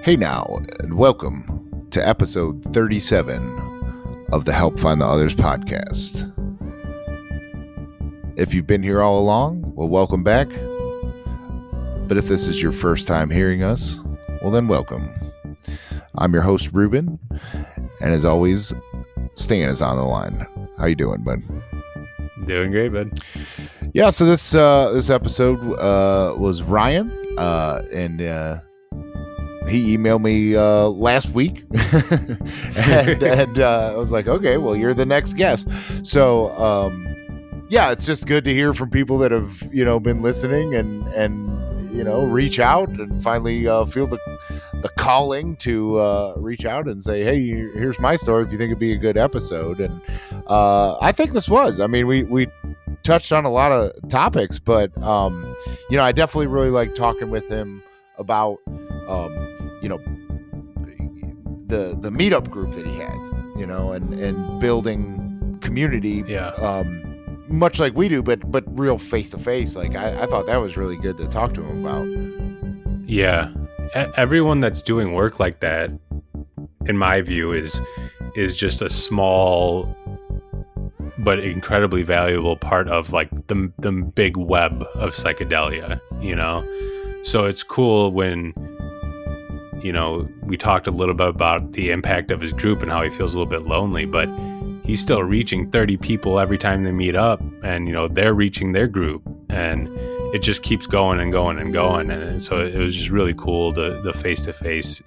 Hey now, and welcome to episode 37 of the Help Find the Others podcast. If you've been here all along, well, welcome back. But if this is your first time hearing us, well, then welcome. I'm your host, Ruben, and as always, Stan is on the line. How you doing, bud? Doing great, bud. Yeah, so this episode was Ryan, and he emailed me last week, and I was like, okay, well, you're the next guest. So, yeah, it's just good to hear from people that have, been listening and reach out and finally feel the calling to reach out and say, hey, here's my story if you think it'd be a good episode. And I think this was. I mean, we touched on a lot of topics, but I definitely really like talking with him about the meetup group that he has, and building community. Yeah. Much like we do, but real face to face. Like I thought that was really good to talk to him about. Yeah. Everyone that's doing work like that, in my view, is just a small but incredibly valuable part of like the big web of psychedelia, So it's cool when, we talked a little bit about the impact of his group and how he feels a little bit lonely, but he's still reaching 30 people every time they meet up, and, they're reaching their group, and it just keeps going and going and going. And so it was just really cool, the face-to-face,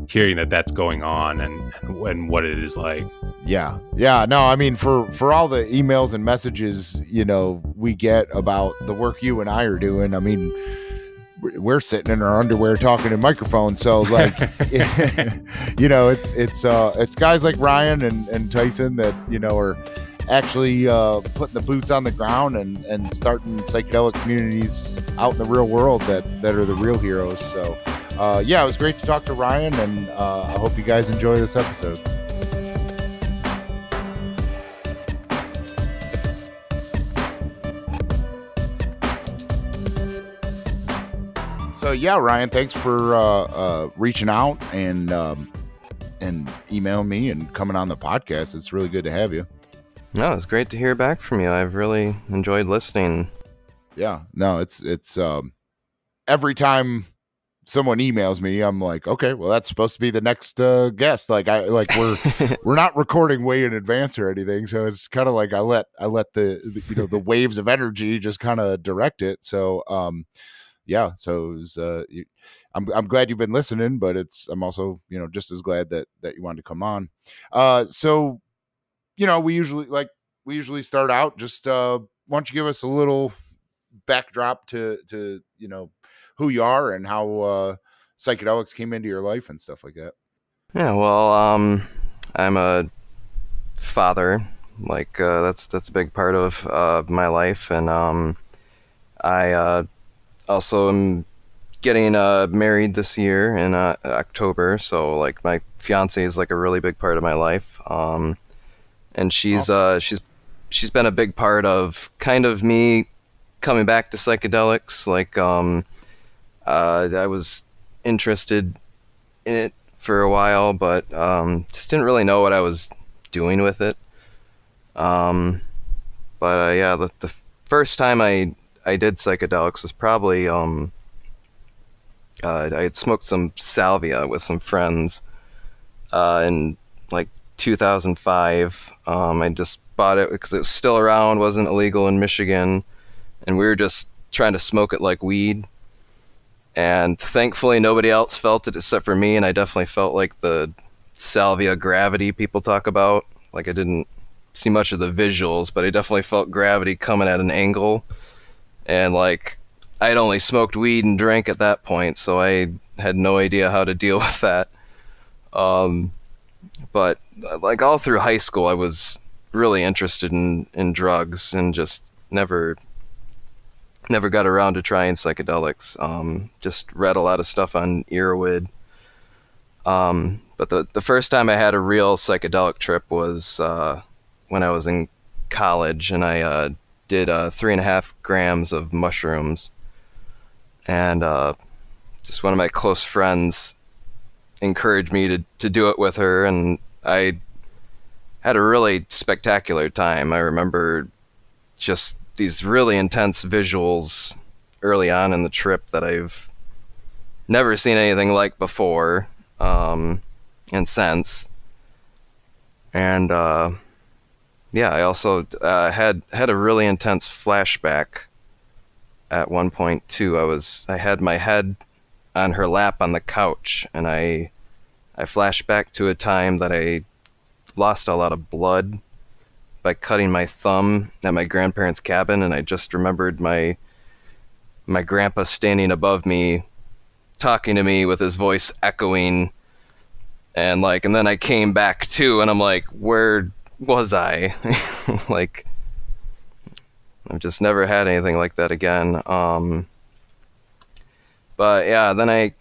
hearing that that's going on and what it is like. Yeah. No, I mean, for all the emails and messages, we get about the work you and I are doing, I mean, we're sitting in our underwear talking in microphones. So like, it's guys like Ryan and Tyson that, are actually putting the boots on the ground and starting psychedelic communities out in the real world that are the real heroes. So it was great to talk to Ryan, and I hope you guys enjoy this episode. So Ryan, thanks for reaching out and emailing me and coming on the podcast. It's really good to have you. No, it's great to hear back from you. I've really enjoyed listening. Yeah, no, it's every time someone emails me, I'm like, okay, well, that's supposed to be the next guest. We're not recording way in advance or anything, so it's kind of like I let the the waves of energy just kind of direct it. So so it was, I'm glad you've been listening, but I'm also, just as glad that you wanted to come on. So, we usually start out just, why don't you give us a little backdrop to who you are and how, psychedelics came into your life and stuff like that. Yeah, well, I'm a father, that's a big part of my life. And, I, also am getting married this year in October, so like my fiance is like a really big part of my life, and she's been a big part of kind of me coming back to psychedelics. Like I was interested in it for a while, but just didn't really know what I was doing with it. The first time I did psychedelics was probably I had smoked some salvia with some friends in like 2005. I just bought it because it was still around, wasn't illegal in Michigan, and we were just trying to smoke it like weed. And thankfully nobody else felt it except for me, and I definitely felt like the salvia gravity people talk about. Like I didn't see much of the visuals, but I definitely felt gravity coming at an angle. And like, I'd only smoked weed and drank at that point, so I had no idea how to deal with that. But like all through high school, I was really interested in drugs and just never got around to trying psychedelics. Just read a lot of stuff on Earwood. But the first time I had a real psychedelic trip was when I was in college, and I did 3.5 grams of mushrooms, and just one of my close friends encouraged me to do it with her, and I had a really spectacular time. I remember just these really intense visuals early on in the trip that I've never seen anything like before, and since. And yeah, I also had a really intense flashback at one point too. I had my head on her lap on the couch, and I flashed back to a time that I lost a lot of blood by cutting my thumb at my grandparents' cabin, and I just remembered my grandpa standing above me talking to me with his voice echoing, and then I came back too, and I'm like, where was I? Like, I've just never had anything like that again. But yeah, then I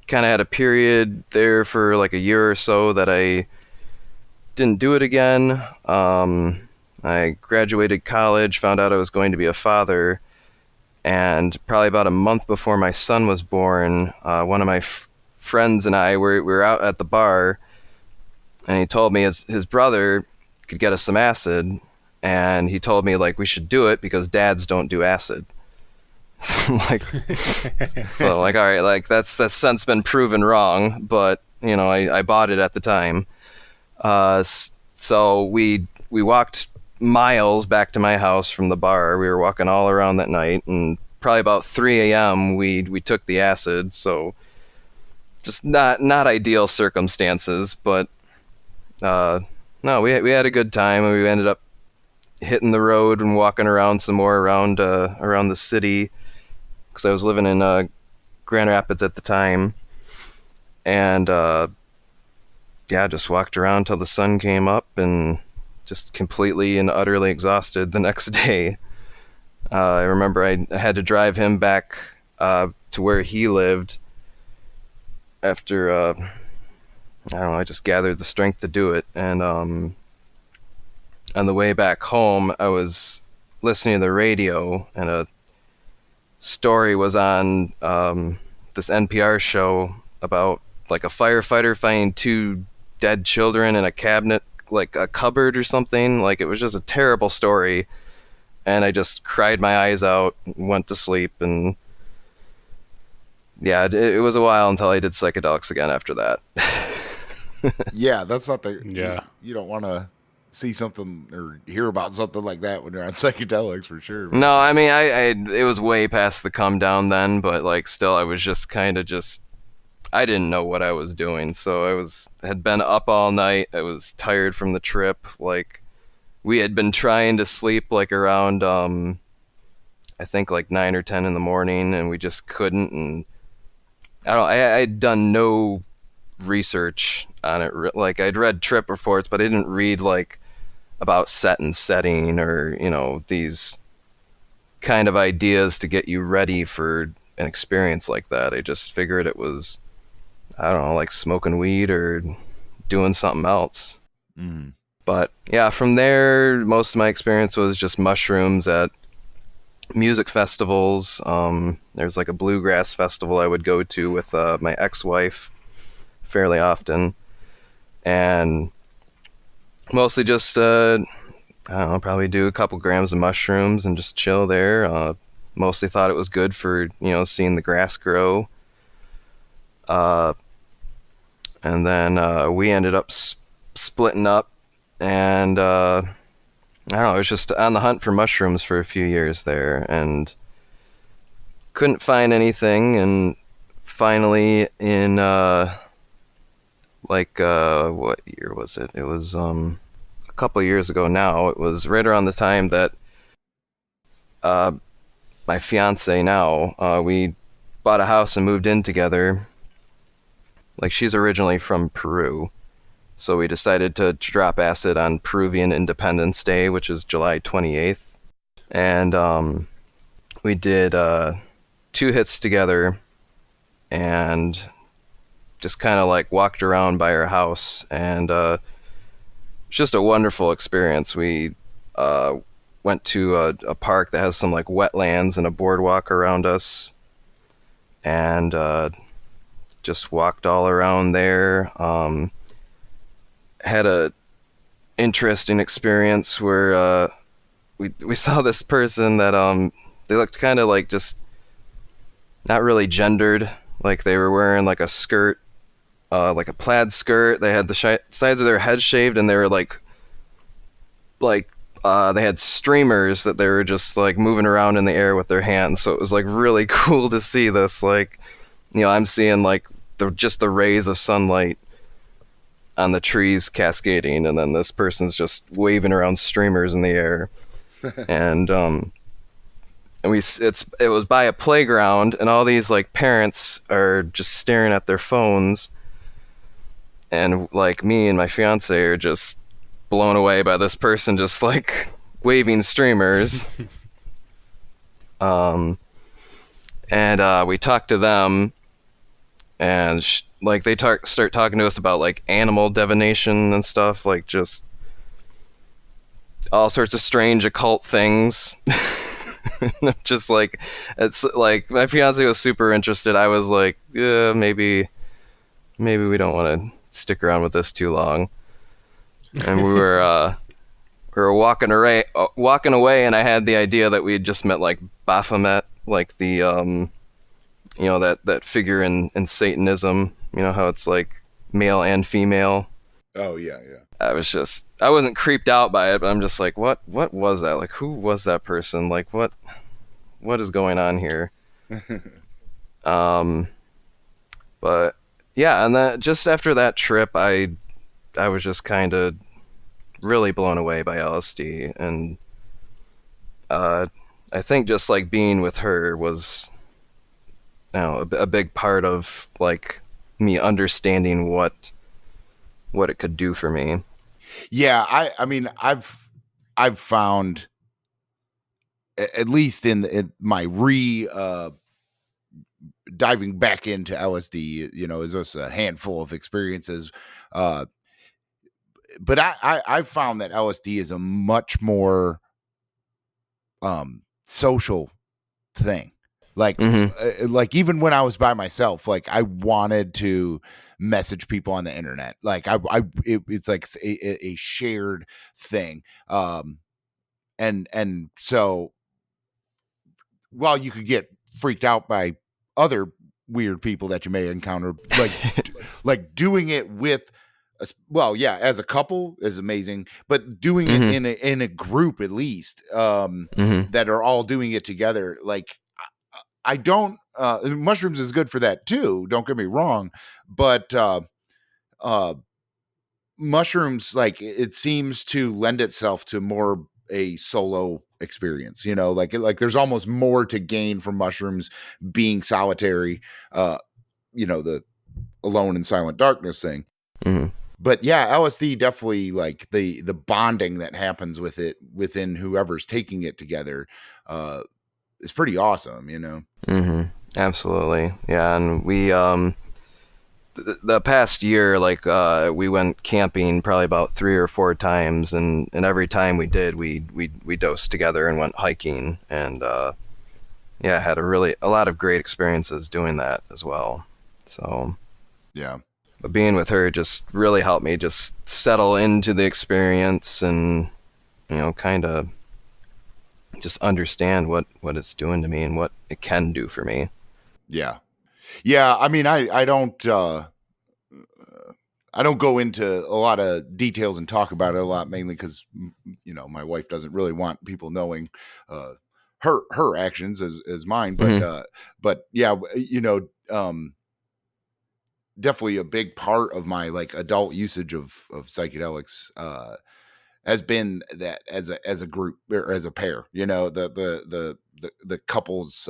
kind of had a period there for like a year or so that I didn't do it again. I graduated college, found out I was going to be a father, and probably about a month before my son was born, one of my friends and I we were out at the bar, and he told me his brother could get us some acid, and he told me we should do it because dads don't do acid. So all right, that's since been proven wrong, but I bought it at the time. So we walked miles back to my house from the bar. We were walking all around that night, and probably about 3 a.m. we took the acid. So just not ideal circumstances, but no, we had a good time, and we ended up hitting the road and walking around some more around the city, because I was living in Grand Rapids at the time, and yeah, just walked around till the sun came up, and just completely and utterly exhausted the next day. I remember I had to drive him back to where he lived after, I don't know, I just gathered the strength to do it. And on the way back home, I was listening to the radio, and a story was on this NPR show about a firefighter finding 2 dead children in a cabinet, a cupboard or something. It was just a terrible story, and I just cried my eyes out, went to sleep, and yeah, it was a while until I did psychedelics again after that. Yeah, that's not the... Yeah. You don't want to see something or hear about something like that when you're on psychedelics, for sure. No, I mean, it was way past the come down then, but still, I was just kind of I didn't know what I was doing. So had been up all night. I was tired from the trip. We had been trying to sleep around I think 9 or 10 in the morning, and we just couldn't. And I'd done no research on it. I'd read trip reports, but I didn't read about set and setting, or these kind of ideas to get you ready for an experience like that. I just figured it was, I don't know, smoking weed or doing something else. Mm. But yeah, from there, most of my experience was just mushrooms at music festivals. There's a bluegrass festival I would go to with my ex-wife fairly often, and mostly just I don't know, probably do a couple grams of mushrooms and just chill there. Mostly thought it was good for seeing the grass grow. And then we ended up splitting up, and I don't know, I was just on the hunt for mushrooms for a few years there, and couldn't find anything. And finally, in what year was it? It was a couple of years ago now. It was right around the time that my fiance now, we bought a house and moved in together. She's originally from Peru, so we decided to drop acid on Peruvian Independence Day, which is July 28th. And we did 2 hits together, and just kind of walked around by her house, and it's just a wonderful experience. We went to a park that has some wetlands and a boardwalk around us, and just walked all around there. Had a interesting experience where we saw this person that they looked kind of like just not really gendered, like they were wearing like a skirt, like a plaid skirt. They had the sides of their head shaved, and they were like they had streamers that they were just like moving around in the air with their hands. So it was like really cool to see this. Like, you know, I'm seeing like just the rays of sunlight on the trees cascading, and then this person's just waving around streamers in the air. And it was by a playground, and all these like parents are just staring at their phones, and like me and my fiance are just blown away by this person just like waving streamers. And we talked to them, and like they start talking to us about like animal divination and stuff, like just all sorts of strange occult things. Just like, it's like my fiance was super interested. I was like, yeah, maybe we don't want to stick around with this too long. And we were walking away, and I had the idea that we had just met like Baphomet, like the you know, that figure in Satanism. You know how it's like male and female. Oh yeah. I wasn't creeped out by it, but I'm just like, what was that? Like, who was that person? Like, what is going on here? But yeah, and then just after that trip, I was just kind of really blown away by LSD, and I think just like being with her was, you know, a big part of like me understanding what it could do for me. Yeah, I mean, I've found, at least in my diving back into LSD, you know, is just a handful of experiences. But I've found that LSD is a much more social thing. Like, like even when I was by myself, like I wanted to message people on the internet. Like it's like a shared thing. And so while you could get freaked out by other weird people that you may encounter, like, like doing it with, as a couple is amazing, but doing it in a group, at least, that are all doing it together. Like, I don't, mushrooms is good for that too. Don't get me wrong, but, mushrooms, like, it seems to lend itself to more a solo experience, you know, like there's almost more to gain from mushrooms being solitary, you know, the alone in silent darkness thing. But yeah, LSD definitely, like the bonding that happens with it within whoever's taking it together, is pretty awesome, you know? Absolutely. Yeah. And we, the past year, like, we went camping probably about 3 or 4 times, and every time we did, we dosed together and went hiking, and, yeah, had a lot of great experiences doing that as well. So, yeah. But being with her just really helped me just settle into the experience and, you know, kind of just understand what it's doing to me and what it can do for me. Yeah. Yeah. I mean, I don't go into a lot of details and talk about it a lot, mainly because, you know, my wife doesn't really want people knowing, her actions as mine, but yeah, you know, definitely a big part of my like adult usage of psychedelics has been that as a group or as a pair, you know, the couples,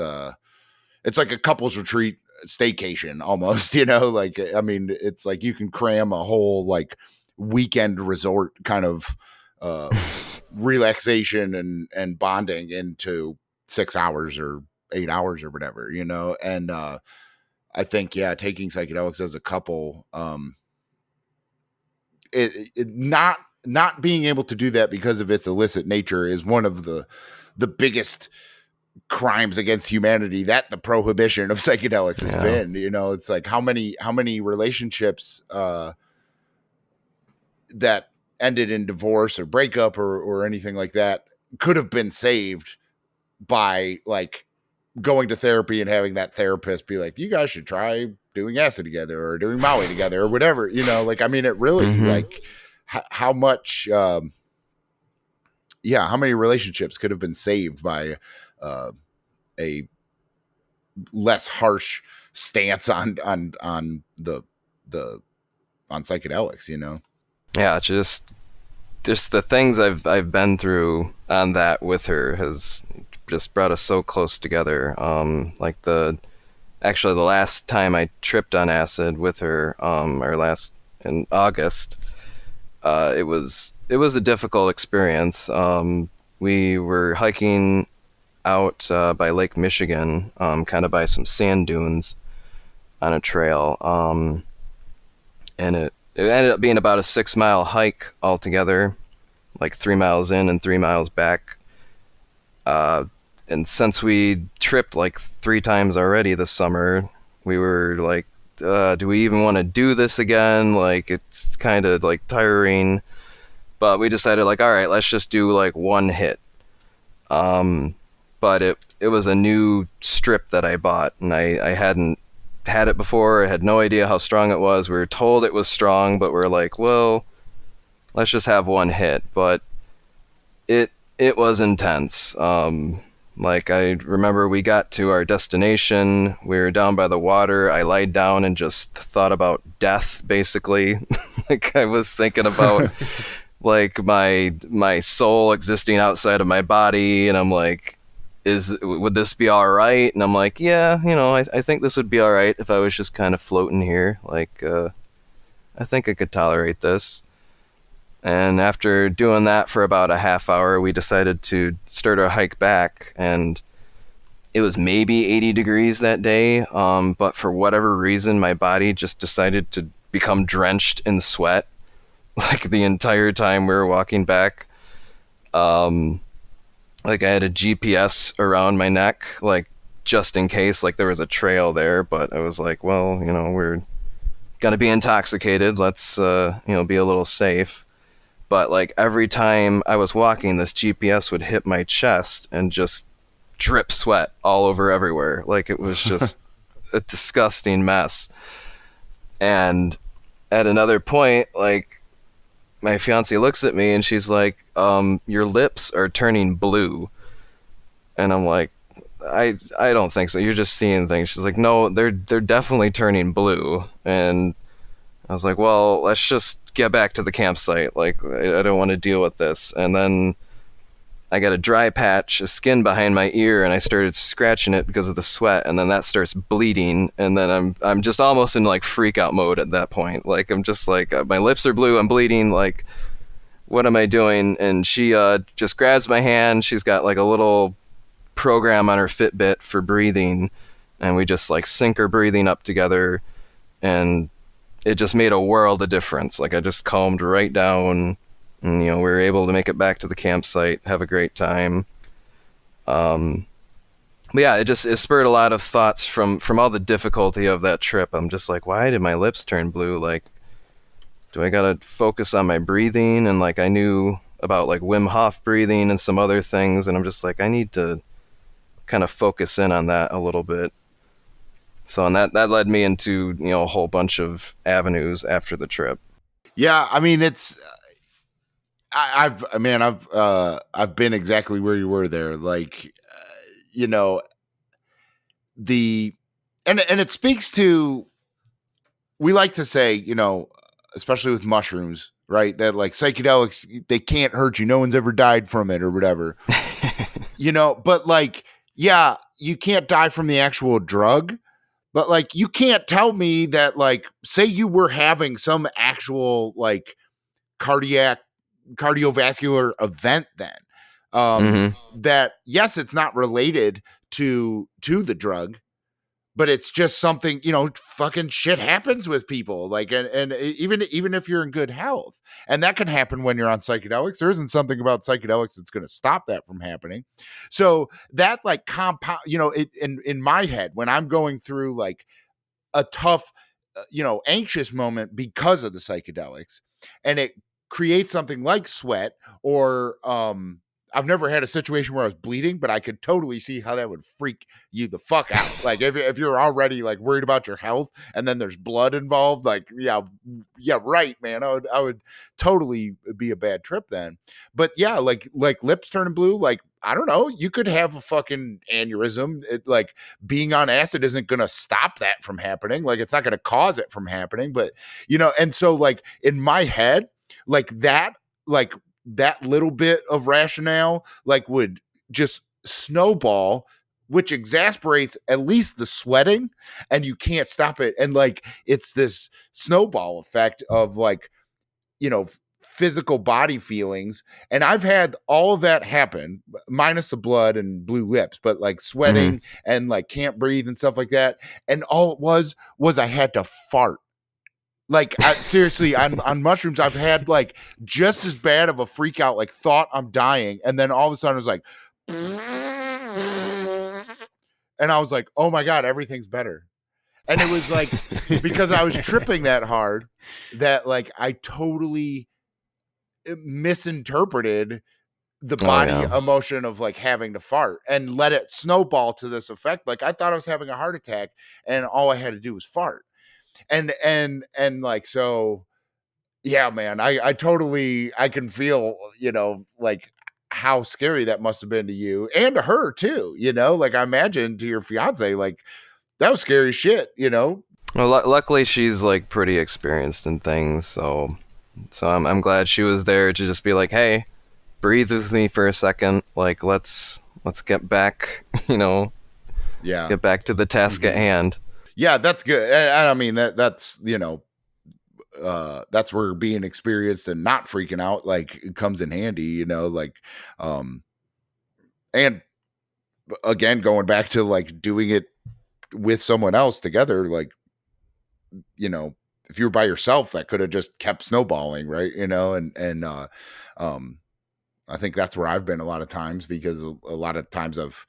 it's like a couples retreat staycation almost, you know, like, I mean, it's like you can cram a whole like weekend resort kind of relaxation and bonding into 6 hours or 8 hours or whatever, you know. And I think, yeah, taking psychedelics as a couple, not being able to do that because of its illicit nature is one of the biggest crimes against humanity that the prohibition of psychedelics has been. You know, it's like how many relationships that ended in divorce or breakup or anything like that could have been saved by like going to therapy and having that therapist be like, you guys should try doing acid together or doing Maui together or whatever, you know, like, I mean, it really like how much, how many relationships could have been saved by a less harsh stance on psychedelics, you know? Yeah, just the things I've been through on that with her has just brought us so close together. Like the last time I tripped on acid with her, in August, it was a difficult experience. We were hiking out by Lake Michigan, kind of by some sand dunes on a trail, and it ended up being about a 6-mile hike altogether, like 3 miles in and 3 miles back. And since we tripped like 3 times already this summer, we were like, do we even want to do this again? Like, it's kind of like tiring. But we decided like, all right, let's just do like one hit. But it was a new strip that I bought, and I hadn't had it before. I had no idea how strong it was. We were told it was strong, but we're like, well, let's just have one hit. But it was intense. Like, I remember we got to our destination. We were down by the water. I lied down and just thought about death, basically. Like, I was thinking about like my soul existing outside of my body, and I'm like, would this be all right? And I'm like, yeah, you know, I think this would be all right if I was just kind of floating here. Like, I think I could tolerate this. And after doing that for about a half hour, we decided to start our hike back, and it was maybe 80 degrees that day. But for whatever reason, my body just decided to become drenched in sweat, like the entire time we were walking back. Like, I had a GPS around my neck, like, just in case, like, there was a trail there. But I was like, well, you know, we're gonna be intoxicated. Let's, you know, be a little safe. But like, every time I was walking, this GPS would hit my chest and just drip sweat all over everywhere. Like, it was just a disgusting mess. And at another point, like, my fiance looks at me and she's like, your lips are turning blue. And I'm like, I don't think so. You're just seeing things. She's like, no, they're definitely turning blue. And I was like, well, let's just get back to the campsite. Like, I don't want to deal with this. And then I got a dry patch of skin behind my ear, and I started scratching it because of the sweat, and then that starts bleeding, and then I'm just almost in like freak out mode at that point. Like, I'm just like, my lips are blue, I'm bleeding, like, what am I doing? And she just grabs my hand. She's got like a little program on her Fitbit for breathing, and we just like sync her breathing up together, and it just made a world of difference. Like, I just calmed right down, and, you know, we were able to make it back to the campsite, have a great time. But yeah, it spurred a lot of thoughts from all the difficulty of that trip. I'm just like, why did my lips turn blue? Like, do I gotta focus on my breathing? And like, I knew about like Wim Hof breathing and some other things, and I'm just like, I need to kind of focus in on that a little bit. So, and that led me into, you know, a whole bunch of avenues after the trip. Yeah, I mean, it's I've been exactly where you were there. Like, you know, and it speaks to, we like to say, you know, especially with mushrooms, right? That like psychedelics, they can't hurt you. No one's ever died from it or whatever, you know, but like, yeah, you can't die from the actual drug. But like, you can't tell me that, like, say you were having some actual like cardiovascular event then, that yes, it's not related to the drug, but it's just something, fucking shit happens with people. Like, and even if you're in good health, and that can happen when you're on psychedelics, there isn't something about psychedelics that's going to stop that from happening. So that like compound, in my head, when I'm going through like a tough, anxious moment because of the psychedelics, and it creates something like sweat or, I've never had a situation where I was bleeding, but I could totally see how that would freak you the fuck out. Like if you're already like worried about your health and then there's blood involved, like, yeah, right, man. I would totally be a bad trip then. But yeah, like lips turning blue, like, I don't know, you could have a fucking aneurysm. Like being on acid isn't going to stop that from happening. Like it's not going to cause it from happening, but and so like in my head, like that little bit of rationale like would just snowball, which exasperates at least the sweating, and you can't stop it. And like it's this snowball effect of like, physical body feelings. And I've had all of that happen, minus the blood and blue lips, but like sweating and like can't breathe and stuff like that. And all it was I had to fart. Like seriously, on mushrooms, I've had like just as bad of a freak out, like thought I'm dying. And then all of a sudden it was like, and I was like, oh my God, everything's better. And it was like, because I was tripping that hard that like I totally misinterpreted the body emotion of like having to fart and let it snowball to this effect. Like I thought I was having a heart attack and all I had to do was fart. And like, so yeah, man, I totally, I can feel, like how scary that must've been to you and to her too, like I imagine to your fiance, like that was scary shit, Well, luckily she's like pretty experienced in things. So I'm glad she was there to just be like, hey, breathe with me for a second. Like, let's get back, let's get back to the task at hand. Yeah, that's good. And I mean, that's that's where being experienced and not freaking out, like it comes in handy, like, and again, going back to like doing it with someone else together, like, if you were by yourself, that could have just kept snowballing. Right. I think that's where I've been a lot of times, because a lot of times I've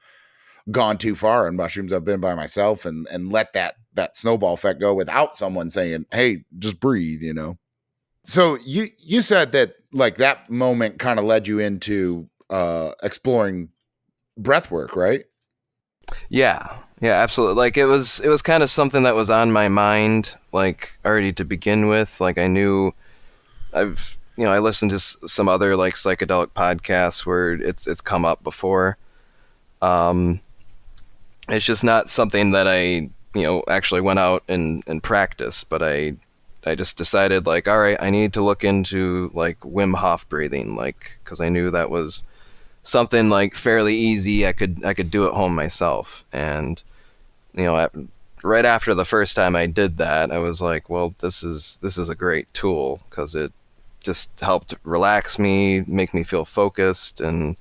gone too far on mushrooms. I've been by myself and let that snowball effect go without someone saying, hey, just breathe, So you said that like that moment kind of led you into exploring breath work, right? Yeah, absolutely. Like it was kind of something that was on my mind, like already to begin with. Like I knew I listened to some other like psychedelic podcasts where it's come up before. It's just not something that I, actually went out and practiced, but I just decided like, all right, I need to look into like Wim Hof breathing, like, cause I knew that was something like fairly easy. I could do at home myself. And, right after the first time I did that, I was like, well, this is a great tool, cause it just helped relax me, make me feel focused. And,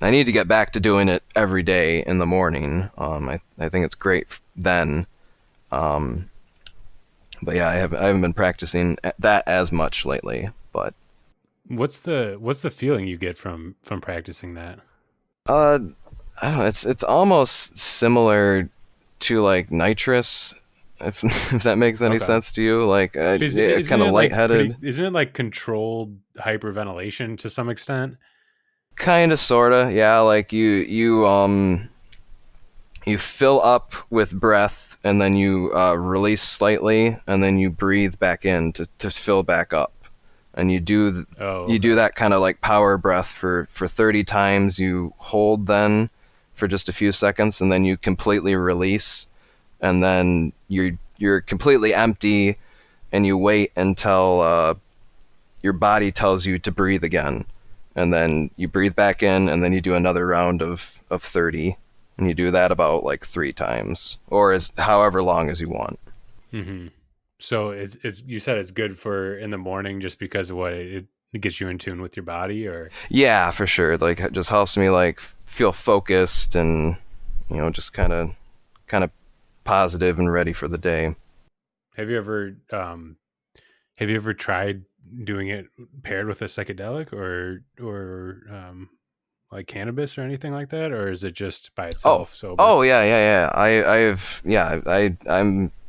I need to get back to doing it every day in the morning. I think it's great then. But yeah, I haven't been practicing that as much lately. But what's the feeling you get from practicing that? I don't know. It's almost similar to like nitrous, if that makes any sense to you. Like kind of lightheaded. Like isn't it like controlled hyperventilation to some extent? Kind of, sorta, yeah. Like you fill up with breath, and then you release slightly, and then you breathe back in to fill back up, and you do that kind of like power breath for 30 times. You hold then for just a few seconds, and then you completely release, and then you're completely empty, and you wait until your body tells you to breathe again. And then you breathe back in, and then you do another round of 30, and you do that about like 3 times, or as however long as you want. Mm-hmm. So it's you said it's good for in the morning just because of what it gets you in tune with your body, or? Yeah, for sure. Like it just helps me like feel focused and just kind of kind of positive and ready for the day. Have you ever tried doing it paired with a psychedelic or like cannabis or anything like that, or is it just by itself?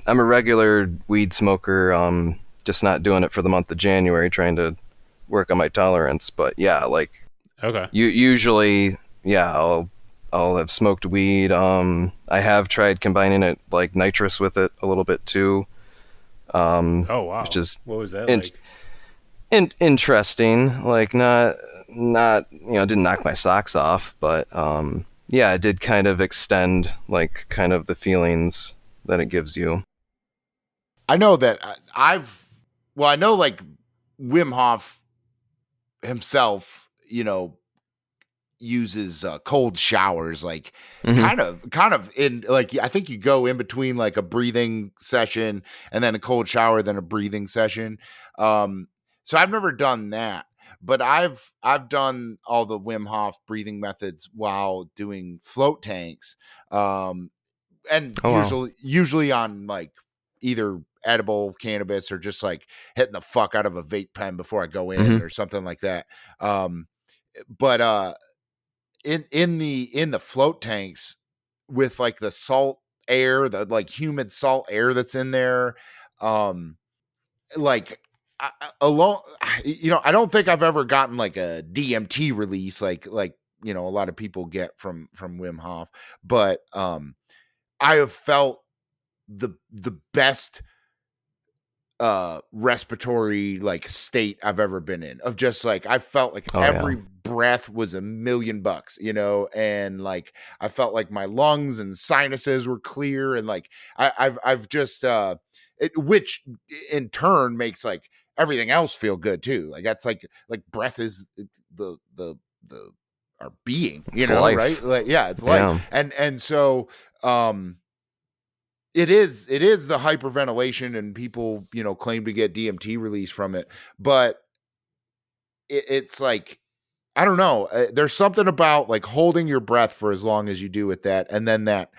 I'm a regular weed smoker. Just not doing it for the month of January, trying to work on my tolerance. But yeah, like Okay. Usually, yeah, I'll have smoked weed. I have tried combining it like nitrous with it a little bit too. Oh wow. Which is what was that like? Interesting. Like not didn't knock my socks off, but yeah, it did kind of extend like kind of the feelings that it gives you. I know that I know like Wim Hof himself, uses cold showers, like kind of in like, I think you go in between like a breathing session and then a cold shower, then a breathing session. So I've never done that, but I've done all the Wim Hof breathing methods while doing float tanks. And usually on like either edible cannabis or just like hitting the fuck out of a vape pen before I go in or something like that. But in the float tanks with like the salt air, the like humid salt air that's in there, like alone, I don't think I've ever gotten like a DMT release like a lot of people get from Wim Hof, but I have felt the best respiratory like state I've ever been in, of just like I felt like every breath was $1,000,000, and like I felt like my lungs and sinuses were clear, and like I've just which in turn makes like everything else feel good too. Like that's like breath is the our being, it's life. Right? Like yeah, it's life. And so it is the hyperventilation, and people, claim to get DMT release from it, but it's like, I don't know. There's something about like holding your breath for as long as you do with that, and then that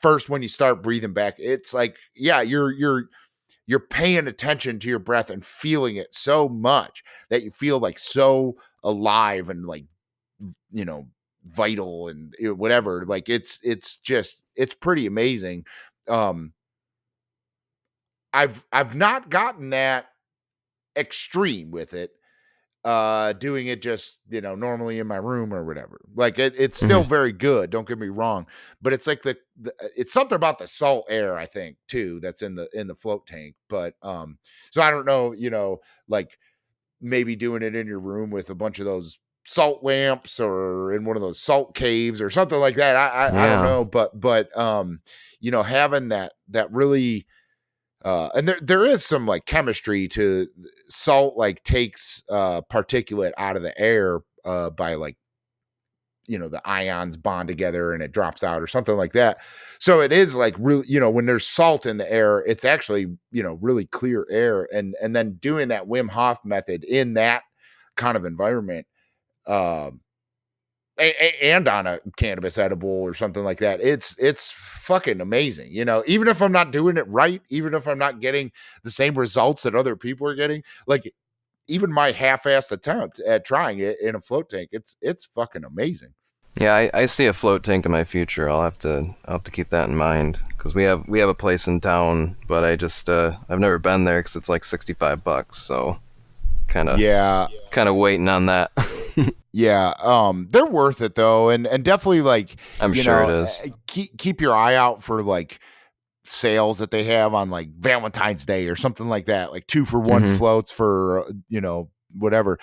first when you start breathing back, it's like, yeah, you're paying attention to your breath and feeling it so much that you feel like so alive and like, vital and whatever. Like it's pretty amazing. I've not gotten that extreme with it, doing it just, normally in my room or whatever. Like it's still very good. Don't get me wrong, but it's like it's something about the salt air, I think too, that's in the float tank. But, so I don't know, like maybe doing it in your room with a bunch of those salt lamps or in one of those salt caves or something like that. I don't know, but having that really, and there is some like chemistry to salt, like takes particulate out of the air by like, the ions bond together and it drops out or something like that. So it is like really, when there's salt in the air, it's actually, really clear air. And then doing that Wim Hof method in that kind of environment, and on a cannabis edible or something like that, it's fucking amazing. Even if I'm not doing it right, even if I'm not getting the same results that other people are getting, like even my half-assed attempt at trying it in a float tank, it's fucking amazing. Yeah, I see a float tank in my future. I'll have to keep that in mind, because we have a place in town, but I just I've never been there because it's like $65, so kind of waiting on that. Yeah, they're worth it though, and definitely like I'm sure it is. Keep your eye out for like sales that they have on like Valentine's Day or something like that, like 2-for-1 floats for whatever.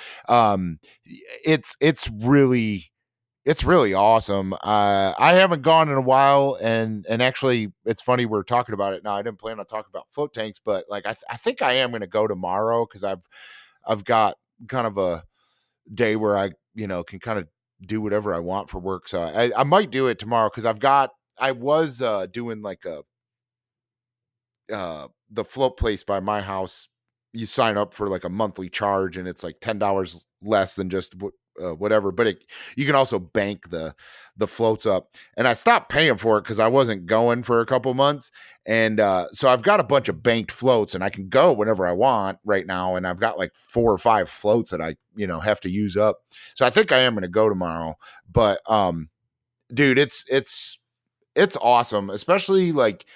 It's really awesome. I haven't gone in a while, and actually it's funny we're talking about it now. I didn't plan on talking about float tanks, but like I think I am going to go tomorrow, because I've got kind of a day where I can kind of do whatever I want for work. So I might do it tomorrow, because I was doing like the float place by my house. You sign up for like a monthly charge, and it's like $10 less than just whatever. But you can also bank the floats up. And I stopped paying for it because I wasn't going for a couple months. And so I've got a bunch of banked floats, and I can go whenever I want right now. And I've got like 4 or 5 floats that I have to use up. So I think I am going to go tomorrow. But dude, it's awesome, especially like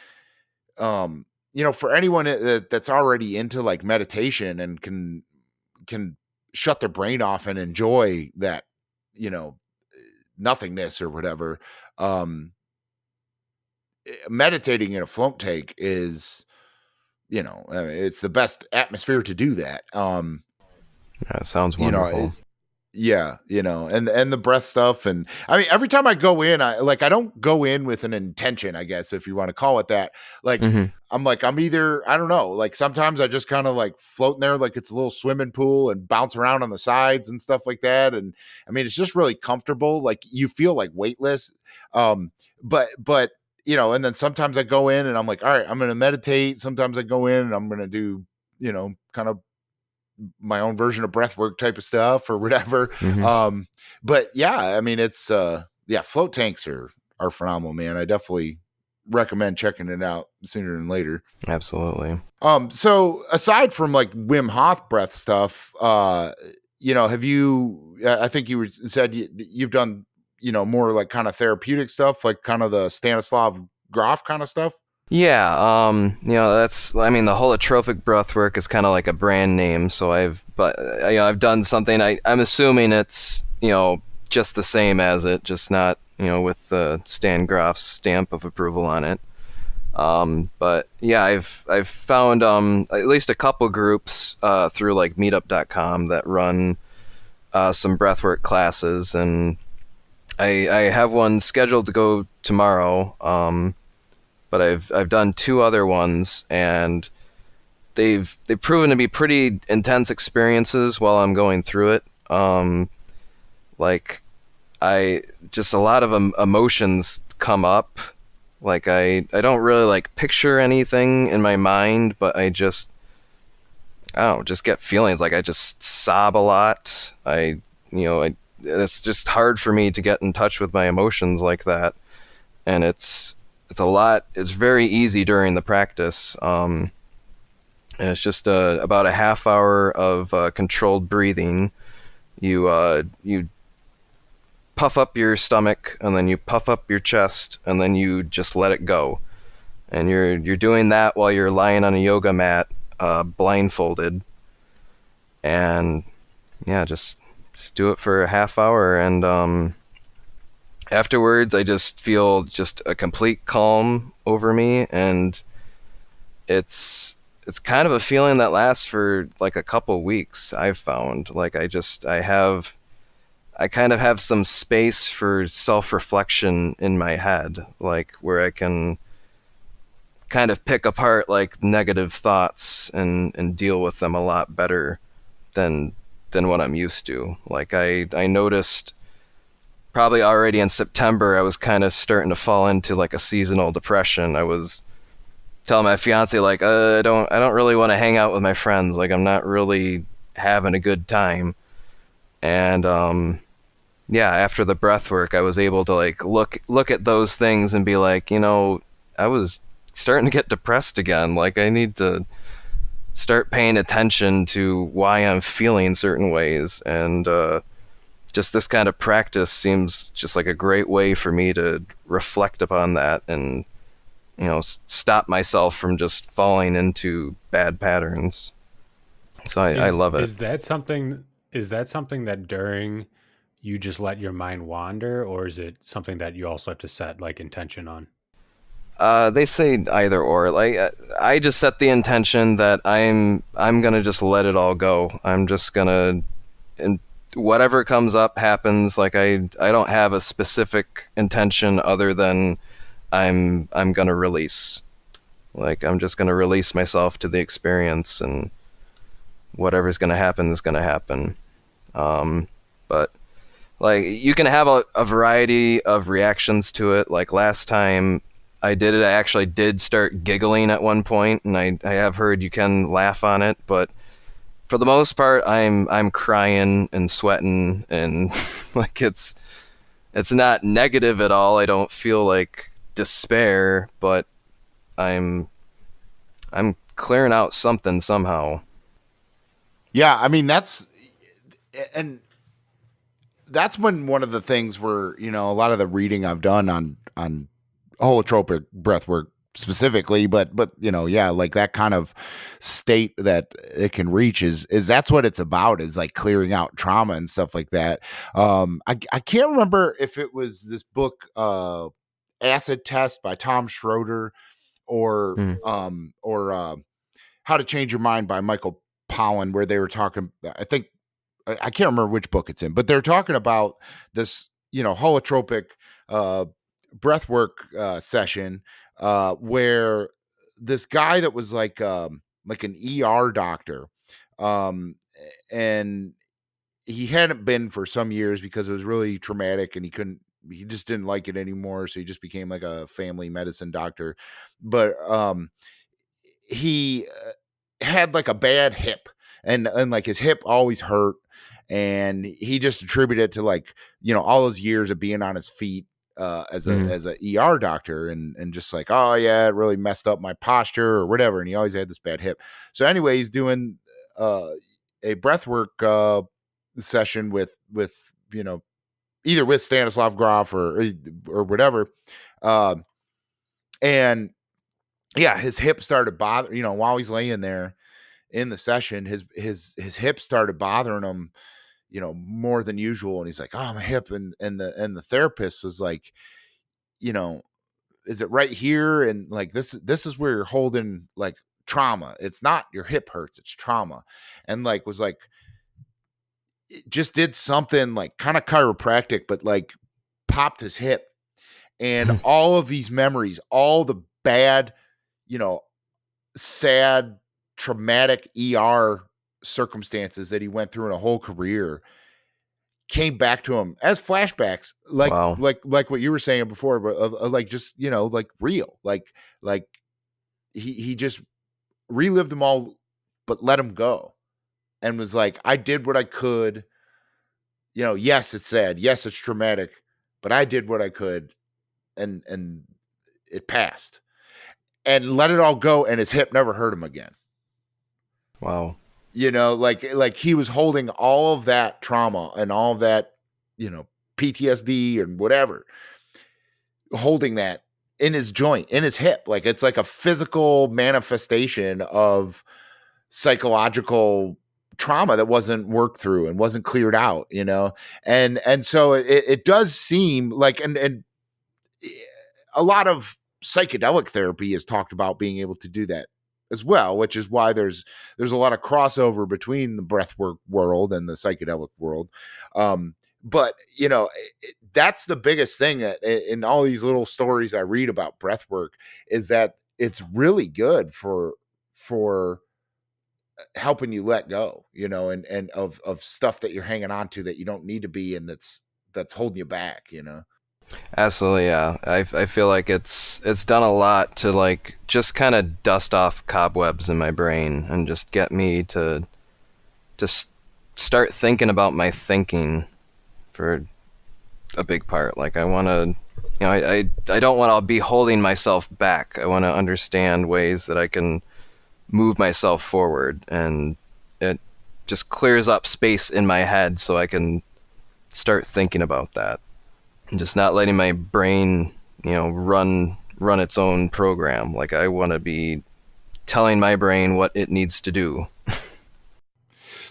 for anyone that's already into like meditation and can shut their brain off and enjoy that, nothingness or whatever. Meditating in a float tank is, it's the best atmosphere to do that. That sounds wonderful. Yeah, and the breath stuff. And I mean, every time I go in, I don't go in with an intention, I guess, if you want to call it that. Like, I'm either, I don't know, like sometimes I just kind of like float in there like it's a little swimming pool and bounce around on the sides and stuff like that. And I mean, it's just really comfortable. Like you feel like weightless. But and then sometimes I go in and I'm like, all right, I'm going to meditate. Sometimes I go in and I'm going to do, kind of my own version of breath work type of stuff or whatever. But yeah, I mean, it's float tanks are phenomenal, man. I definitely recommend checking it out sooner than later. Absolutely. So aside from like Wim Hof breath stuff, have you, I think you said you've done, more like kind of therapeutic stuff, like kind of the Stanislav Grof kind of stuff? Yeah, that's, I mean, the holotropic breath work is kind of like a brand name. So I've done something, I'm assuming it's, just the same as it, just not, with the Stan Grof's stamp of approval on it. But yeah, I've found, at least a couple groups, through like meetup.com that run, some breathwork classes, and I have one scheduled to go tomorrow. But I've done 2 other ones, and they've proven to be pretty intense experiences while I'm going through it. Like just a lot of emotions come up. Like I don't really like picture anything in my mind, but I just get feelings. Like I just sob a lot. It's just hard for me to get in touch with my emotions like that, and it's a lot. It's very easy during the practice. And it's just about a half hour of controlled breathing. You puff up your stomach, and then you puff up your chest, and then you just let it go. And you're doing that while you're lying on a yoga mat, blindfolded. And yeah, just do it for a half hour, and afterwards, I just feel just a complete calm over me, and it's kind of a feeling that lasts for like a couple weeks. I've found, like, I kind of have some space for self-reflection in my head, like where I can kind of pick apart like negative thoughts and deal with them a lot better than what I'm used to. Like I noticed probably already in September, I was kind of starting to fall into like a seasonal depression. I was telling my fiance, like, I don't really want to hang out with my friends. Like, I'm not really having a good time. And, after the breath work, I was able to like look at those things and be like, I was starting to get depressed again. Like I need to start paying attention to why I'm feeling certain ways. And, just this kind of practice seems just like a great way for me to reflect upon that and, stop myself from just falling into bad patterns. So I love it. Is that something that during you just let your mind wander, or is it something that you also have to set like intention on? They say either or. Like I just set the intention that I'm going to just let it all go. I'm just going to, and whatever comes up happens. Like I don't have a specific intention other than I'm going to release. Like I'm just going to release myself to the experience, and whatever's going to happen is going to happen. But like you can have a variety of reactions to it. Like last time I did it, I actually did start giggling at one point, and I have heard you can laugh on it, but for the most part, I'm crying and sweating, and like it's not negative at all. I don't feel like despair, but I'm clearing out something somehow. Yeah, I mean that's when one of the things where, you know, a lot of the reading I've done on holotropic breath work specifically, but you know, yeah, like that kind of state that it can reach is that's what it's about, is like clearing out trauma and stuff like that. I can't remember if it was this book Acid Test by Tom Schroeder or How to Change Your Mind by Michael Pollan, where they were talking, I think, I can't remember which book it's in, but they're talking about this, you know, holotropic breathwork session where this guy that was like an ER doctor, and he hadn't been for some years because it was really traumatic, and he just didn't like it anymore, so he just became like a family medicine doctor. But he had like a bad hip, and like his hip always hurt, and he just attributed it to, like, you know, all those years of being on his feet as a ER doctor, and just like, oh yeah, it really messed up my posture or whatever, and he always had this bad hip. So anyway, he's doing a breathwork session with you know, either with Stanislav Grof or whatever, and yeah, his hip started bothering, you know, while he's laying there in the session, his hip started bothering him, you know, more than usual. And he's like, oh, my hip. And the therapist was like, you know, is it right here? And like, this is where you're holding like trauma. It's not your hip hurts, it's trauma. And like, was like, it just did something like kind of chiropractic, but like popped his hip, and all of these memories, all the bad, you know, sad, traumatic ER circumstances that he went through in a whole career came back to him as flashbacks, like Wow. like what you were saying before, but like, just, you know, like real, like he just relived them all, but let them go, and was like, I did what I could. You know, yes, it's sad, yes, it's traumatic, but I did what I could, and it passed, and let it all go, and his hip never hurt him again. Wow. You know, like he was holding all of that trauma and all of that, you know, PTSD and whatever, holding that in his joint, in his hip. Like, it's like a physical manifestation of psychological trauma that wasn't worked through and wasn't cleared out, you know? And so it does seem like, and a lot of psychedelic therapy is talked about being able to do that as well, which is why there's a lot of crossover between the breathwork world and the psychedelic world. But you know, that's the biggest thing that in all these little stories I read about breathwork is that it's really good for helping you let go, you know, and of stuff that you're hanging on to that you don't need to be, and that's holding you back, you know. Absolutely, yeah. I feel like it's done a lot to like just kind of dust off cobwebs in my brain and just get me to just start thinking about my thinking for a big part. Like, I want to, you know, I don't want to be holding myself back. I want to understand ways that I can move myself forward, and it just clears up space in my head so I can start thinking about that. And just not letting my brain, you know, run its own program. Like, I want to be telling my brain what it needs to do.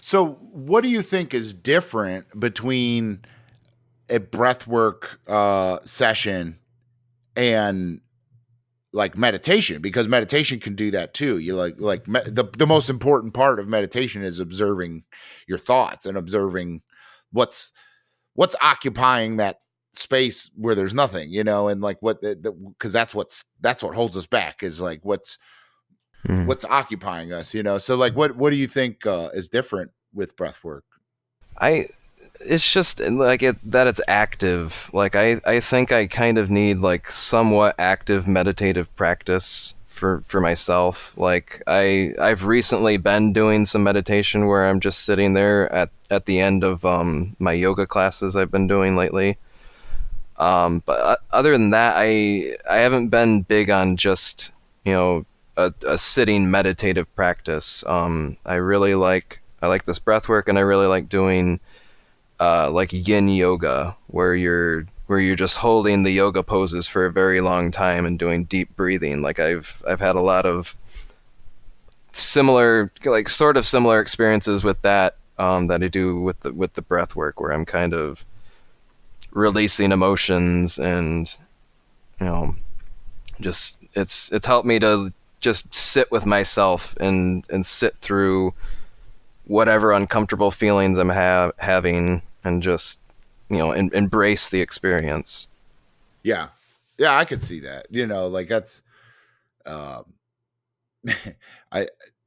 So what do you think is different between a breathwork session and like meditation? Because meditation can do that too. You the most important part of meditation is observing your thoughts and observing what's occupying that space where there's nothing, you know, and like what because that's what holds us back, is like what's occupying us, you know. So like what do you think is different with breath work? It's just like that it's active. Like I think I kind of need like somewhat active meditative practice for myself. Like I've recently been doing some meditation where I'm just sitting there at the end of my yoga classes I've been doing lately. But other than that, I haven't been big on just, a sitting meditative practice. I like this breath work, and I really like doing like yin yoga, where you're just holding the yoga poses for a very long time and doing deep breathing. Like I've had a lot of similar experiences with that that I do with the breath work, where I'm kind of releasing emotions, and just it's helped me to just sit with myself and sit through whatever uncomfortable feelings I'm having, and just embrace the experience. Yeah, I could see that. Like that's I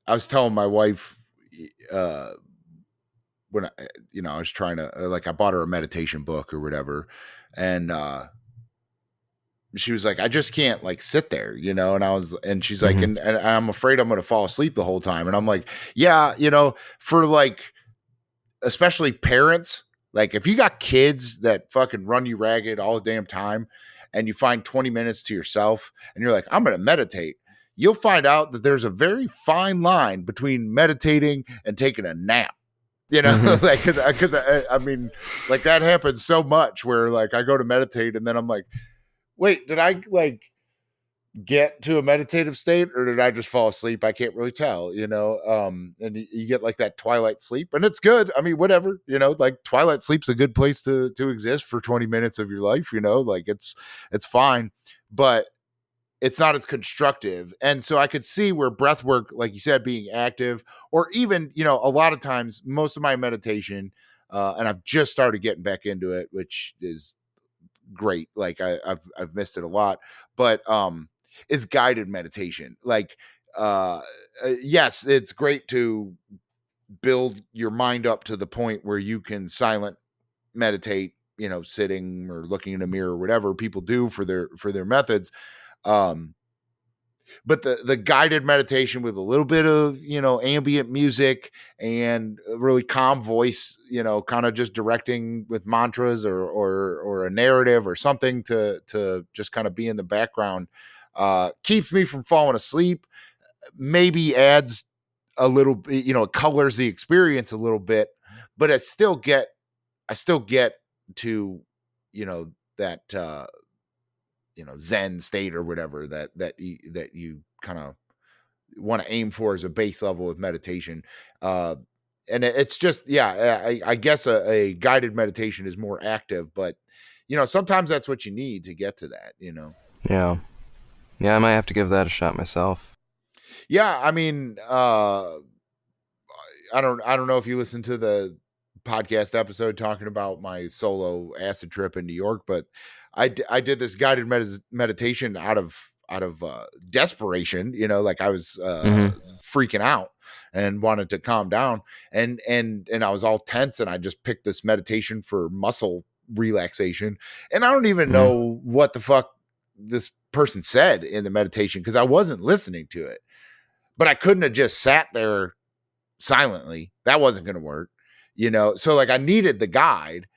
was telling my wife when I was trying to I bought her a meditation book or whatever, and she was like, I just can't sit there, and she's like, and I'm afraid I'm going to fall asleep the whole time. And I'm like, yeah, for especially parents, if you got kids that fucking run you ragged all the damn time, and you find 20 minutes to yourself and you're like, I'm going to meditate, you'll find out that there's a very fine line between meditating and taking a nap. Because I mean, that happens so much where I go to meditate and then I'm like, wait, did I get to a meditative state, or did I just fall asleep? I can't really tell, and you get that twilight sleep, and it's good. I mean, whatever, twilight sleep's a good place to exist for 20 minutes of your life, it's fine, but it's not as constructive. And so I could see where breath work, like you said, being active, or even, a lot of times, most of my meditation, and I've just started getting back into it, which is great. I've missed it a lot, but is guided meditation. Yes, it's great to build your mind up to the point where you can silent meditate, sitting or looking in a mirror or whatever people do for their methods. But the guided meditation with a little bit of, ambient music and a really calm voice, kind of just directing with mantras or a narrative or something to just kind of be in the background, keeps me from falling asleep, maybe adds a little, colors the experience a little bit, but I still get to, that, Zen state or whatever that you kind of want to aim for as a base level of meditation. And it's just, I guess a guided meditation is more active, but sometimes that's what you need to get to that, Yeah. I might have to give that a shot myself. Yeah. I mean, I don't know if you listened to the podcast episode talking about my solo acid trip in New York, but I did this guided meditation out of desperation, I was freaking out and wanted to calm down, and I was all tense, and I just picked this meditation for muscle relaxation, and I don't even know what the fuck this person said in the meditation because I wasn't listening to it, but I couldn't have just sat there silently. That wasn't going to work, so I needed the guide.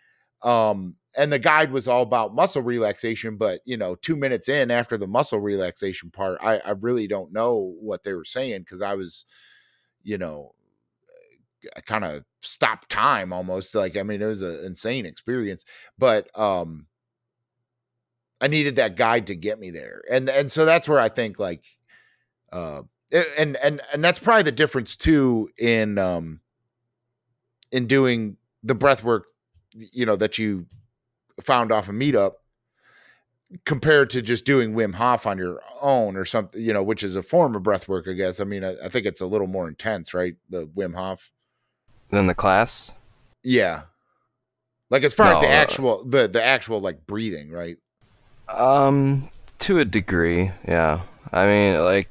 And the guide was all about muscle relaxation, but 2 minutes in after the muscle relaxation part, I really don't know what they were saying because I was, I kind of stopped time almost. It was an insane experience, but I needed that guide to get me there, and so that's where I think and that's probably the difference too in doing the breath work, that you found off a meetup compared to just doing Wim Hof on your own or something, which is a form of breath work, I guess. I mean, I think it's a little more intense, right? The Wim Hof than the class. Yeah. As far as the actual breathing, right? To a degree. Yeah. I mean,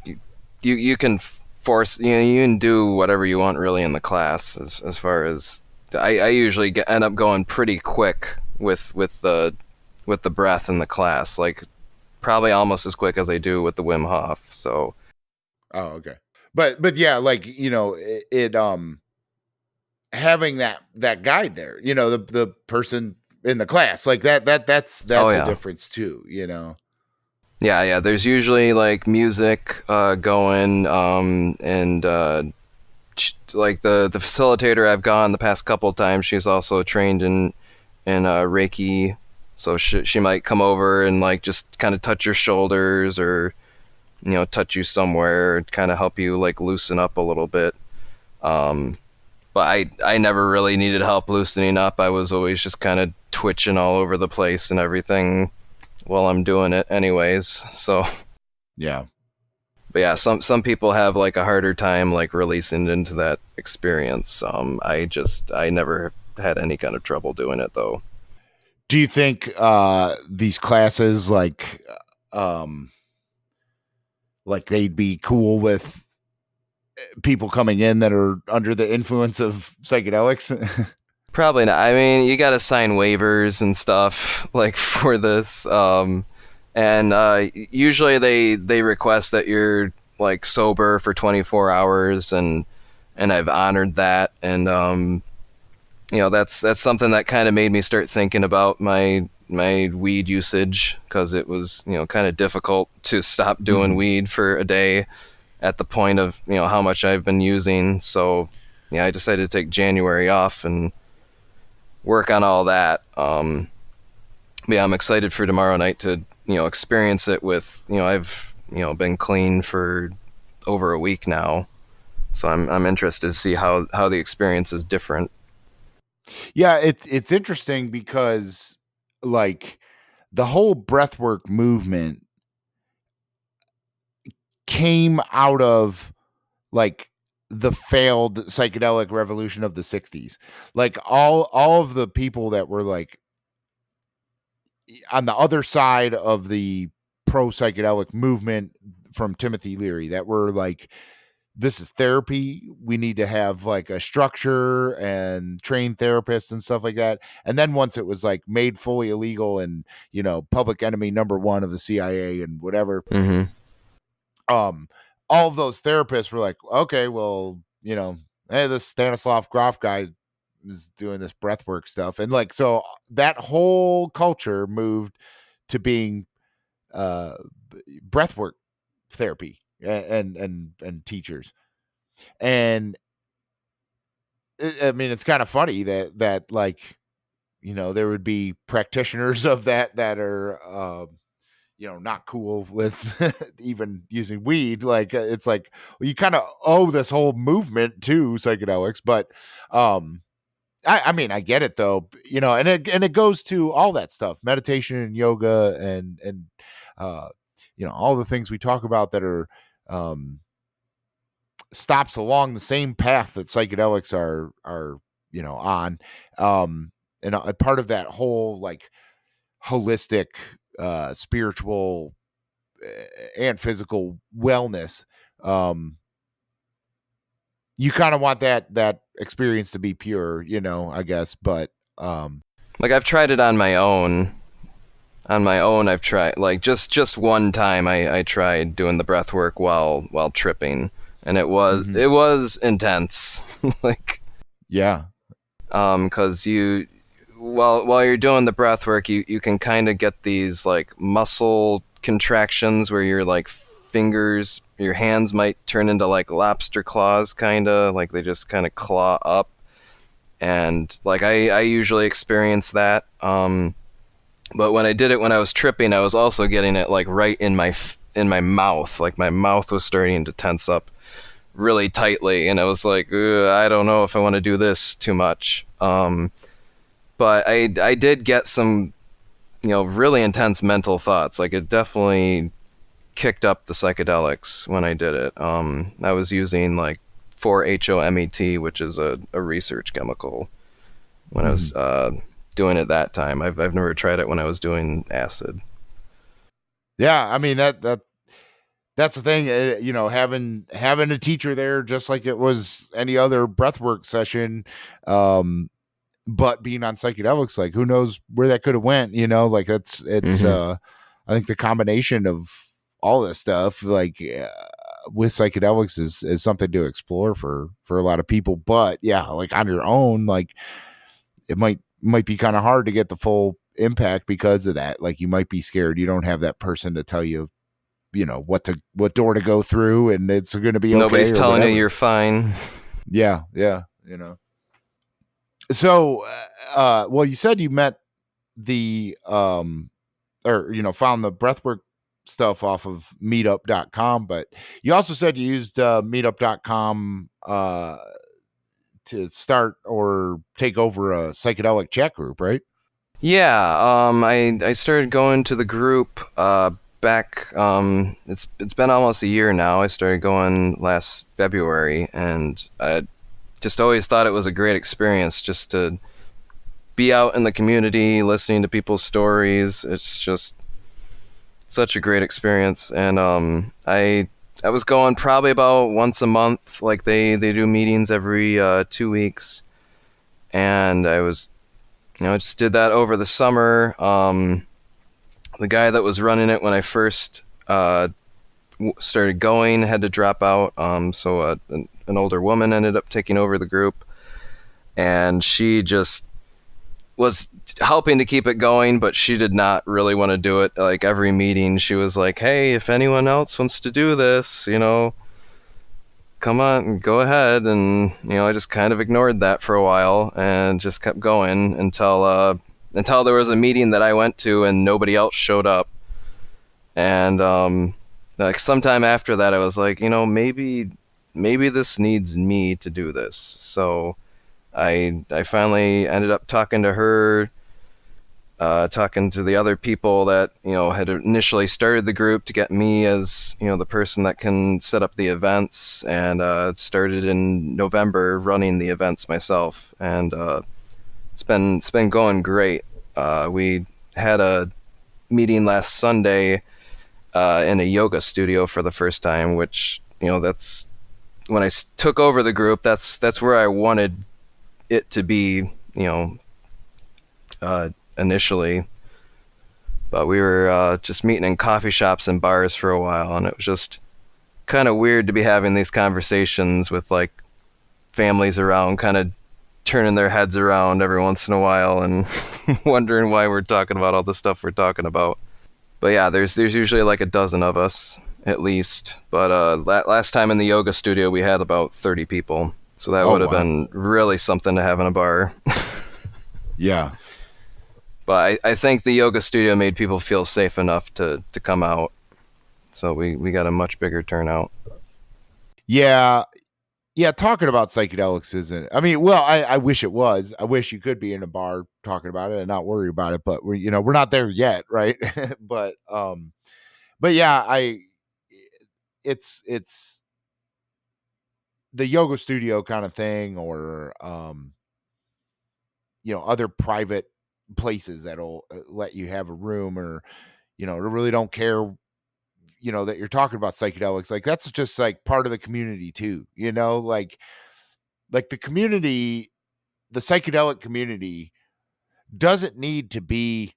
you can force, you can do whatever you want really in the class as far as I usually end up going pretty quick with the breath in the class, probably almost as quick as I do with the Wim Hof. So Oh, okay. But yeah, like, it having that guide there, the person in the class, like that's Oh, a yeah. difference too, Yeah. There's usually like music going, and like the facilitator I've gone the past couple of times, she's also trained in Reiki, so she might come over and like just kind of touch your shoulders, or touch you somewhere, kind of help you like loosen up a little bit. But I never really needed help loosening up. I was always just kind of twitching all over the place and everything while I'm doing it anyways. So yeah. But yeah, some people have like a harder time like releasing into that experience. I never had any kind of trouble doing it though. Do you think these classes like they'd be cool with people coming in that are under the influence of psychedelics? Probably not. I mean, you got to sign waivers and stuff like for this, and usually they request that you're like sober for 24 hours, and I've honored that, and that's something that kind of made me start thinking about my weed usage, because it was kind of difficult to stop doing weed for a day at the point of how much I've been using. So yeah, I decided to take January off and work on all that. Yeah, I'm excited for tomorrow night to experience it with I've been clean for over a week now, so I'm interested to see how the experience is different. Yeah, it's interesting because like the whole breathwork movement came out of like the failed psychedelic revolution of the 60s. Like all of the people that were like on the other side of the pro psychedelic movement from Timothy Leary, that were like, this is therapy, we need to have like a structure and trained therapists and stuff like that. And then once it was like made fully illegal and public enemy number one of the CIA and whatever, all of those therapists were like, okay, well, hey, this Stanislav Grof guy is doing this breathwork stuff, and like, so that whole culture moved to being breathwork therapy and teachers. And I mean, it's kind of funny that like there would be practitioners of that are not cool with even using weed. Like it's like, well, you kind of owe this whole movement to psychedelics. But I mean, I get it though, and it goes to all that stuff, meditation and yoga and all the things we talk about that are stops along the same path that psychedelics are on, and a part of that whole like holistic spiritual and physical wellness. You kind of want that experience to be pure, I guess, but like I've tried it on my own. I've tried like just one time I tried doing the breath work while tripping, and it was intense. Like, yeah, because while you're doing the breath work, you can kind of get these like muscle contractions where your like fingers, your hands might turn into like lobster claws, kind of like they just kind of claw up, and like I usually experience that. But when I did it when I was tripping, I was also getting it like right in my mouth. Like my mouth was starting to tense up really tightly, and I was like, I don't know if I want to do this too much. But I did get some, really intense mental thoughts. Like it definitely kicked up the psychedelics when I did it. I was using like 4-HOMET, which is a research chemical, when I was doing it that time. I've never tried it when I was doing acid. Yeah, I mean that's the thing, having a teacher there, just like it was any other breathwork session, but being on psychedelics, like who knows where that could have went, like it's I think the combination of all this stuff, like with psychedelics is something to explore for a lot of people. But yeah, like on your own, like it might be kind of hard to get the full impact because of that. Like you might be scared. You don't have that person to tell you, what door to go through, and it's going to be okay. Nobody's telling you you're fine. Yeah. So, well, you said you met the, found the breathwork stuff off of meetup.com, but you also said you used meetup.com to start or take over a psychedelic chat group, right? Yeah, I started going to the group back. It's been almost a year now. I started going last February, and I just always thought it was a great experience just to be out in the community, listening to people's stories. It's just such a great experience. And I was going probably about once a month. Like they do meetings every 2 weeks, and I was, just did that over the summer. The guy that was running it when I first started going had to drop out, so an older woman ended up taking over the group, and she just was helping to keep it going, but she did not really want to do it. Like every meeting she was like, hey, if anyone else wants to do this, come on, go ahead. And I just kind of ignored that for a while and just kept going until there was a meeting that I went to and nobody else showed up. And like sometime after that I was like, maybe this needs me to do this. So I finally ended up talking to her, talking to the other people that had initially started the group to get me as the person that can set up the events, and started in November running the events myself, and it's been going great. We had a meeting last Sunday in a yoga studio for the first time, which that's when I took over the group. That's where I wanted it to be, initially. But we were just meeting in coffee shops and bars for a while, and it was just kind of weird to be having these conversations with like families around, kind of turning their heads around every once in a while and wondering why we're talking about all the stuff we're talking about. But yeah, there's usually like a dozen of us at least. But last time in the yoga studio we had about 30 people. So that would have been really something to have in a bar. Yeah. But I think the yoga studio made people feel safe enough to come out. So we got a much bigger turnout. Yeah. Yeah, talking about psychedelics isn't... I mean, well, I wish it was. I wish you could be in a bar talking about it and not worry about it, but we're not there yet, right? but yeah, it's the yoga studio kind of thing, or other private places that'll let you have a room, or they really don't care that you're talking about psychedelics. Like that's just like part of the community too, like the community, the psychedelic community doesn't need to be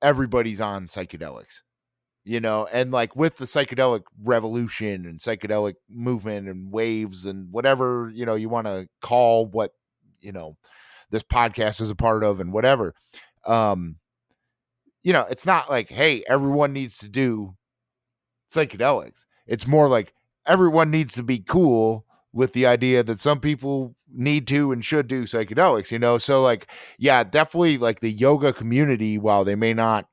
everybody's on psychedelics, and like with the psychedelic revolution and psychedelic movement and waves and whatever, you want to call what, this podcast is a part of and whatever, it's not like, hey, everyone needs to do psychedelics. It's more like everyone needs to be cool with the idea that some people need to and should do psychedelics, so like, yeah, definitely like the yoga community, while they may not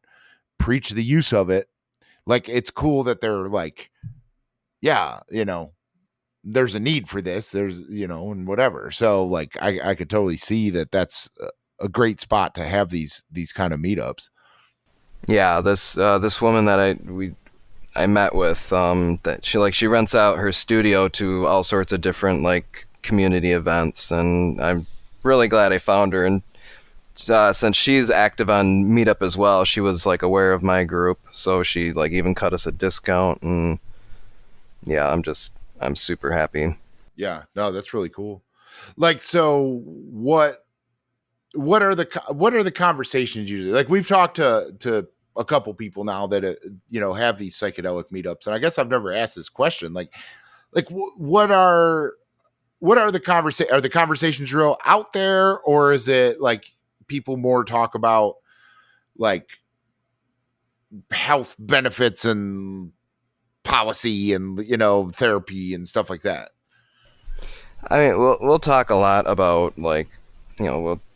preach the use of it, like it's cool that they're like, yeah, there's a need for this, there's, and whatever. So like, I could totally see that that's a great spot to have these kind of meetups. Yeah, this woman that I met with, that she rents out her studio to all sorts of different like community events, and I'm really glad I found her. And since she's active on Meetup as well, she was like aware of my group, so she like even cut us a discount. And yeah, I'm super happy. Yeah, no, that's really cool. Like, so what are the conversations usually? Like we've talked to a couple people now that have these psychedelic meetups, and I guess I've never asked this question. What are the conversations real out there, or is it like people more talk about like health benefits and policy and therapy and stuff like that? I mean, we'll talk a lot about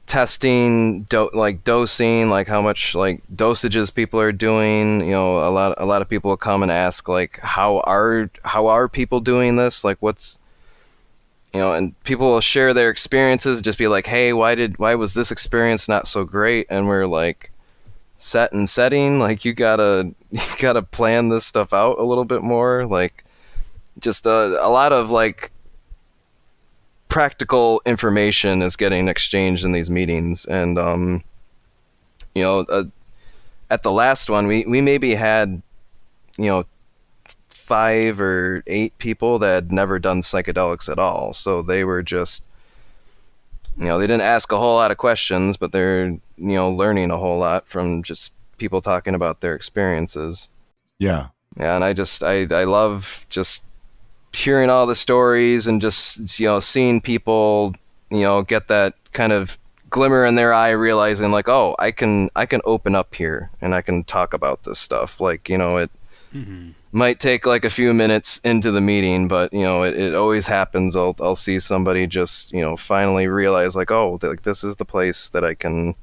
testing, dosing, like how much like dosages people are doing. A lot of people will come and ask like how are people doing this? Like what's and people will share their experiences, just be like, hey, why was this experience not so great? And we're like, setting, like you gotta plan this stuff out a little bit more. Like just a lot of like practical information is getting exchanged in these meetings. And at the last one we maybe had 5 or 8 people that had never done psychedelics at all, so they were just they didn't ask a whole lot of questions, but they're learning a whole lot from just people talking about their experiences. Yeah, and I love just hearing all the stories and just seeing people get that kind of glimmer in their eye, realizing like, oh, I can open up here and I can talk about this stuff. Like it might take like a few minutes into the meeting, but it always happens. I'll see somebody just finally realize like, oh, like this is the place that I can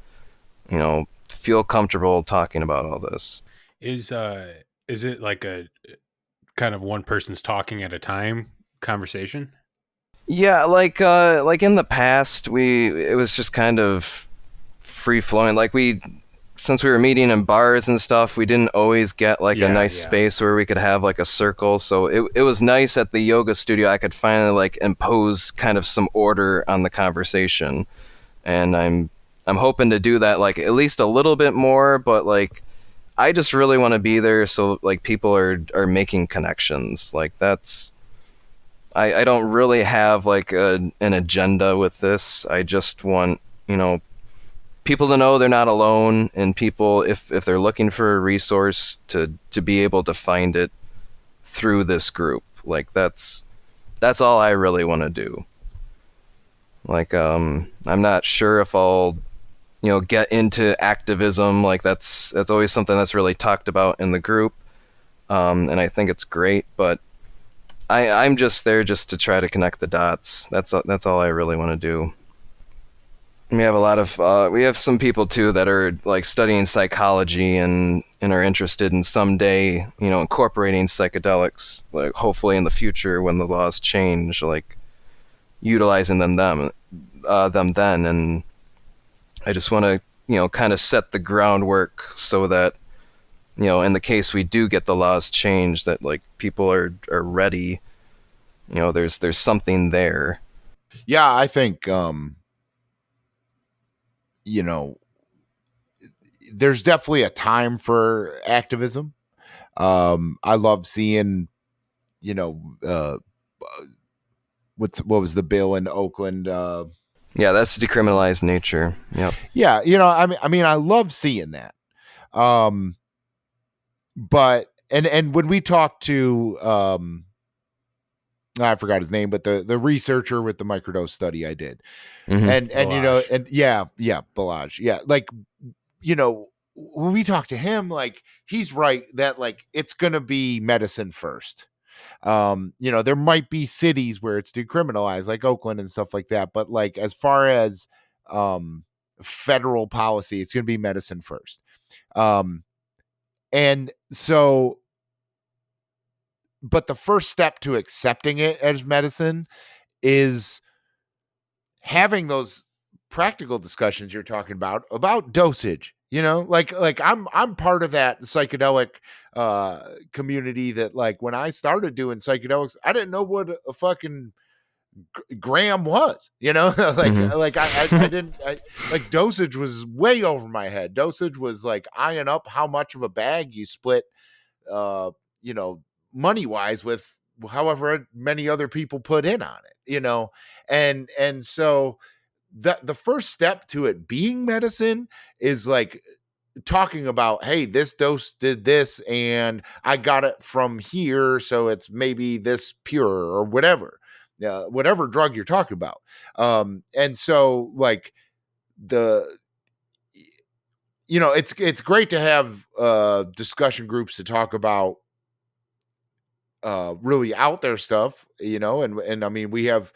feel comfortable talking about all this. Is it like a kind of one person's talking at a time conversation? Yeah, like in the past, it was just kind of free flowing. Like since we were meeting in bars and stuff, we didn't always get like a nice space where we could have like a circle. So it was nice at the yoga studio. I could finally like impose kind of some order on the conversation, and I'm hoping to do that like at least a little bit more. But like I just really want to be there so like people are making connections. Like that's I don't really have like an agenda with this. I just want people to know they're not alone, and people if they're looking for a resource to be able to find it through this group. Like that's all I really want to do. Like I'm not sure if I'll get into activism. Like that's always something that's really talked about in the group, and I think it's great, but I'm just there just to try to connect the dots. That's all I really want to do. We have a lot of we have some people too that are like studying psychology and are interested in someday incorporating psychedelics, like hopefully in the future when the laws change, like utilizing them then. And I just want to kind of set the groundwork so that in the case we do get the laws changed, that like people are ready. There's something there. Yeah, I think there's definitely a time for activism. I love seeing what was the bill in Oakland? Yeah, that's decriminalized nature. Yep. Yeah, I mean I love seeing that. But and when we talked to I forgot his name, but the researcher with the microdose study I did. And Balaj. Balaj. Yeah. Like, when we talk to him, like he's right that like it's going to be medicine first. There might be cities where it's decriminalized, like Oakland and stuff like that. But like, as far as federal policy, it's going to be medicine first. And so, but the first step to accepting it as medicine is having those practical discussions you're talking about dosage. Like I'm part of that psychedelic community that like when I started doing psychedelics, I didn't know what a fucking gram was, like I didn't like dosage was way over my head. Dosage was like eyeing up how much of a bag you split, money wise with however many other people put in on it, and so the first step to it being medicine is like talking about, hey, this dose did this and I got it from here, so it's maybe this pure or whatever drug you're talking about. And so like it's great to have discussion groups to talk about really out there stuff, and I mean, we have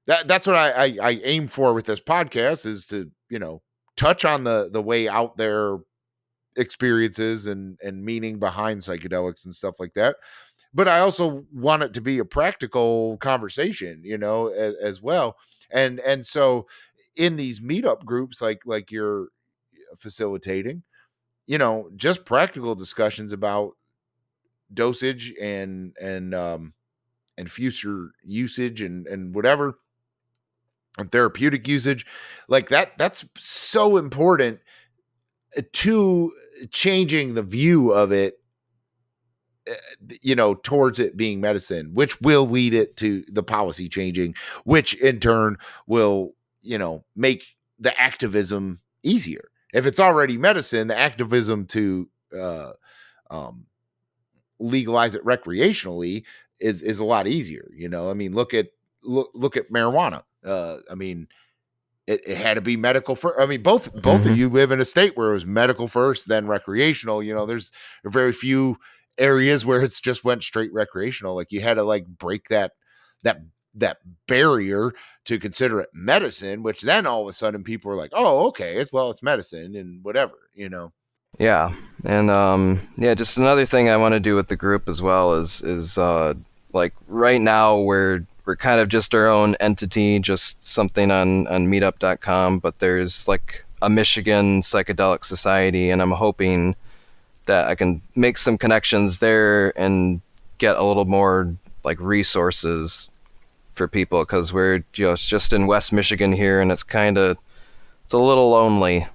that's what I aim for with this podcast, is to, touch on the way out there experiences and meaning behind psychedelics and stuff like that. But I also want it to be a practical conversation, as well. And so in these meetup groups, like you're facilitating, just practical discussions about dosage and future usage and whatever, and therapeutic usage like that's so important to changing the view of it, towards it being medicine, which will lead it to the policy changing, which in turn will, make the activism easier. If it's already medicine, the activism to legalize it recreationally is a lot easier. I mean, look at marijuana. I mean, it had to be medical first. I mean, both of you live in a state where it was medical first, then recreational. There's very few areas where it's just went straight recreational. Like, you had to like break that barrier to consider it medicine, which then all of a sudden people were like, oh, okay, it's medicine and whatever, Yeah. And just another thing I want to do with the group as well is like right now we're kind of just our own entity, just something on meetup.com, but there's like a Michigan Psychedelic Society, and I'm hoping that I can make some connections there and get a little more like resources for people, because we're just in West Michigan here, and it's a little lonely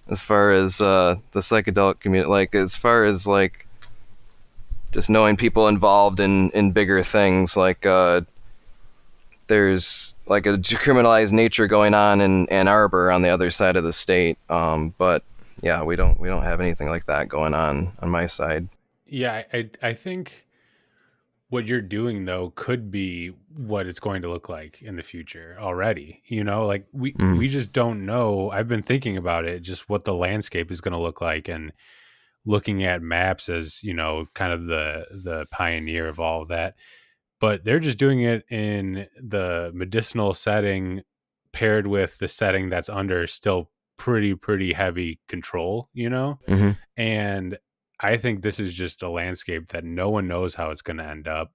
as far as the psychedelic community, like as far as like just knowing people involved in bigger things, like there's like a decriminalized nature going on in Ann Arbor on the other side of the state, but yeah, we don't have anything like that going on my side. Yeah, I think what you're doing though could be what it's going to look like in the future already. Like we just don't know. I've been thinking about it, just what the landscape is going to look like, and looking at maps as, kind of the pioneer of all of that. But they're just doing it in the medicinal setting paired with the setting that's under still pretty heavy control, And I think this is just a landscape that no one knows how it's going to end up.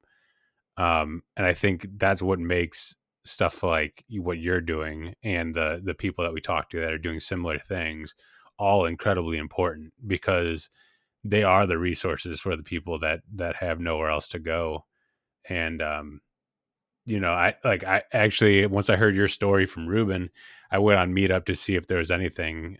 And I think that's what makes stuff like what you're doing and the people that we talk to that are doing similar things all incredibly important, because they are the resources for the people that have nowhere else to go. And, I actually, once I heard your story from Ruben, I went on Meetup to see if there was anything,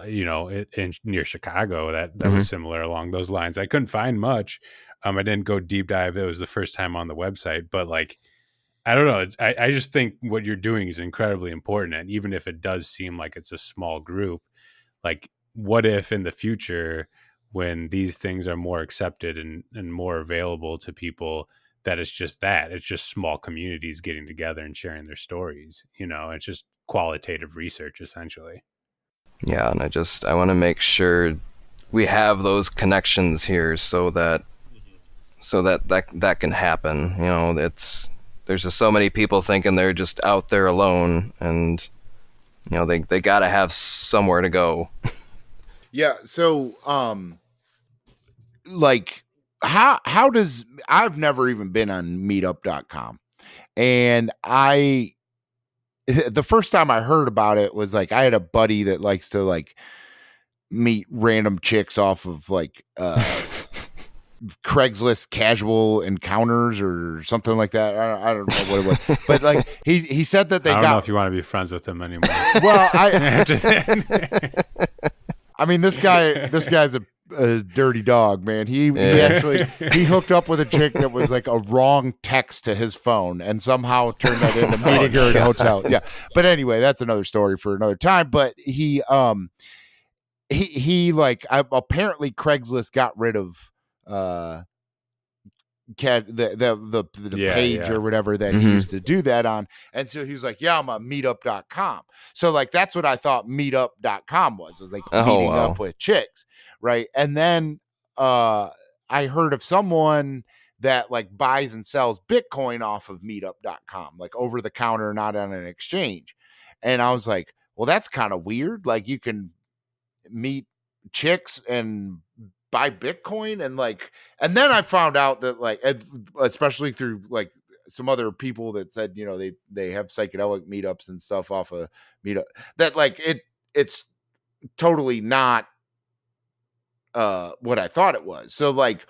near Chicago that was similar along those lines. I couldn't find much. I didn't go deep dive. It was the first time on the website, but like, I don't know. I just think what you're doing is incredibly important. And even if it does seem like it's a small group, like, what if in the future, when these things are more accepted and more available to people, that it's just small communities getting together and sharing their stories, it's just qualitative research essentially. Yeah. And I want to make sure we have those connections here so that can happen. There's just so many people thinking they're just out there alone, and they got to have somewhere to go. Yeah. So, like, how does, I've never even been on meetup.com, and the first time I heard about it was like, I had a buddy that likes to like meet random chicks off of like, Craigslist casual encounters or something like that. I don't know what it was, but like he said that I don't know if you want to be friends with him anymore. Well, I mean, this guy's a dirty dog, man. He actually he hooked up with a chick that was like a wrong text to his phone and somehow turned that into meeting her at a hotel. Yeah. But anyway, that's another story for another time. But he like apparently Craigslist got rid of the page or whatever that he used to do that on. And so he was like, yeah, I'm on meetup.com. So like, that's what I thought meetup.com was like meeting up with chicks. Right. And then I heard of someone that like buys and sells Bitcoin off of meetup.com, like over the counter, not on an exchange. And I was like, well, that's kind of weird. Like you can meet chicks and buy Bitcoin and then I found out that like, especially through like some other people that said, you know, they have psychedelic meetups and stuff off of Meetup, that like it's totally not what I thought it was. So like,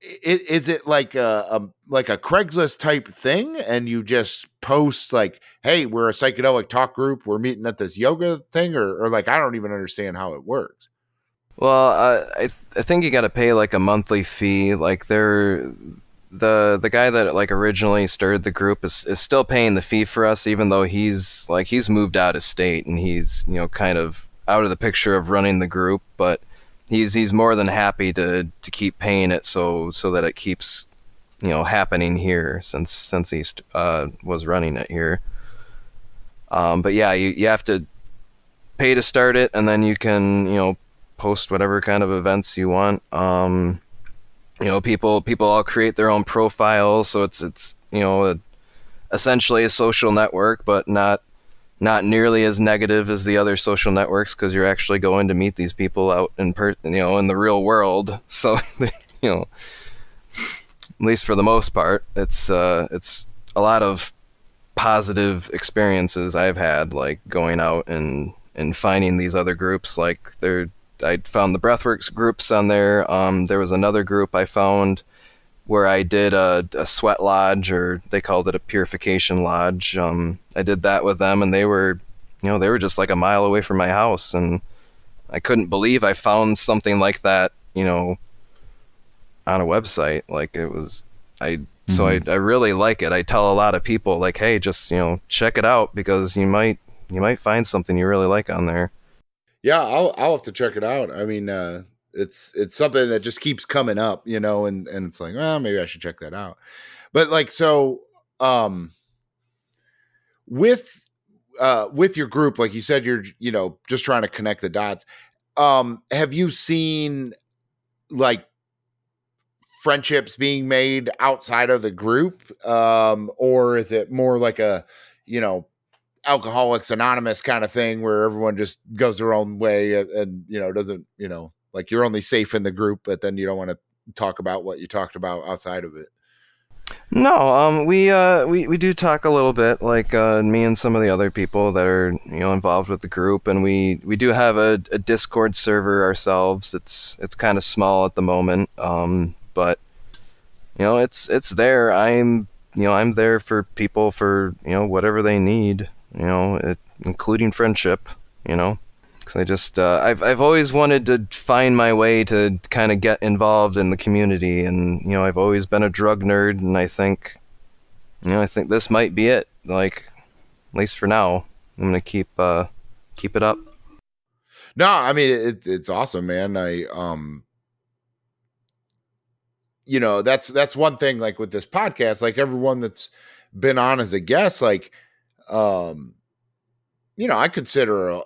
is it like a Craigslist type thing? And you just post like, hey, we're a psychedelic talk group. We're meeting at this yoga thing or like, I don't even understand how it works. Well, I think you got to pay like a monthly fee. Like the guy that like originally started the group is still paying the fee for us, even though he's moved out of state and he's, you know, kind of out of the picture of running the group. But he's more than happy to keep paying it so that it keeps, you know, happening here since he was running it here. But yeah, you have to pay to start it, and then you can, you know, post whatever kind of events you want. You know, people all create their own profiles, so it's you know, essentially a social network, but not nearly as negative as the other social networks, because you're actually going to meet these people out in you know, in the real world. So you know, at least for the most part, it's a lot of positive experiences I've had, like going out and finding these other groups. Like I found the breathworks groups on there. There was another group I found where I did a sweat lodge, or they called it a purification lodge. I did that with them, and they were just like a mile away from my house, and I couldn't believe I found something like that, you know, on a website. Like it was, so I really like it. I tell a lot of people like, hey, just, you know, check it out, because you might find something you really like on there. Yeah, I'll have to check it out. I mean, it's something that just keeps coming up, you know, and it's like, well, maybe I should check that out. But like, so, with your group, like you said, you're, you know, just trying to connect the dots. Have you seen like friendships being made outside of the group? Or is it more like a, you know, Alcoholics Anonymous kind of thing where everyone just goes their own way and you know, doesn't, you know, like you're only safe in the group, but then you don't want to talk about what you talked about outside of it? No, we do talk a little bit, like me and some of the other people that are, you know, involved with the group, and we do have a Discord server ourselves. It's kind of small at the moment, but you know, it's there. I'm there for people for, you know, whatever they need, you know, including friendship, you know. Because I just I've always wanted to find my way to kind of get involved in the community, and you know, I've always been a drug nerd, and I think this might be it. Like, at least for now, I'm gonna keep it up. No, I mean it's awesome, man. You know, that's one thing. Like with this podcast, like everyone that's been on as a guest, like, you know, I consider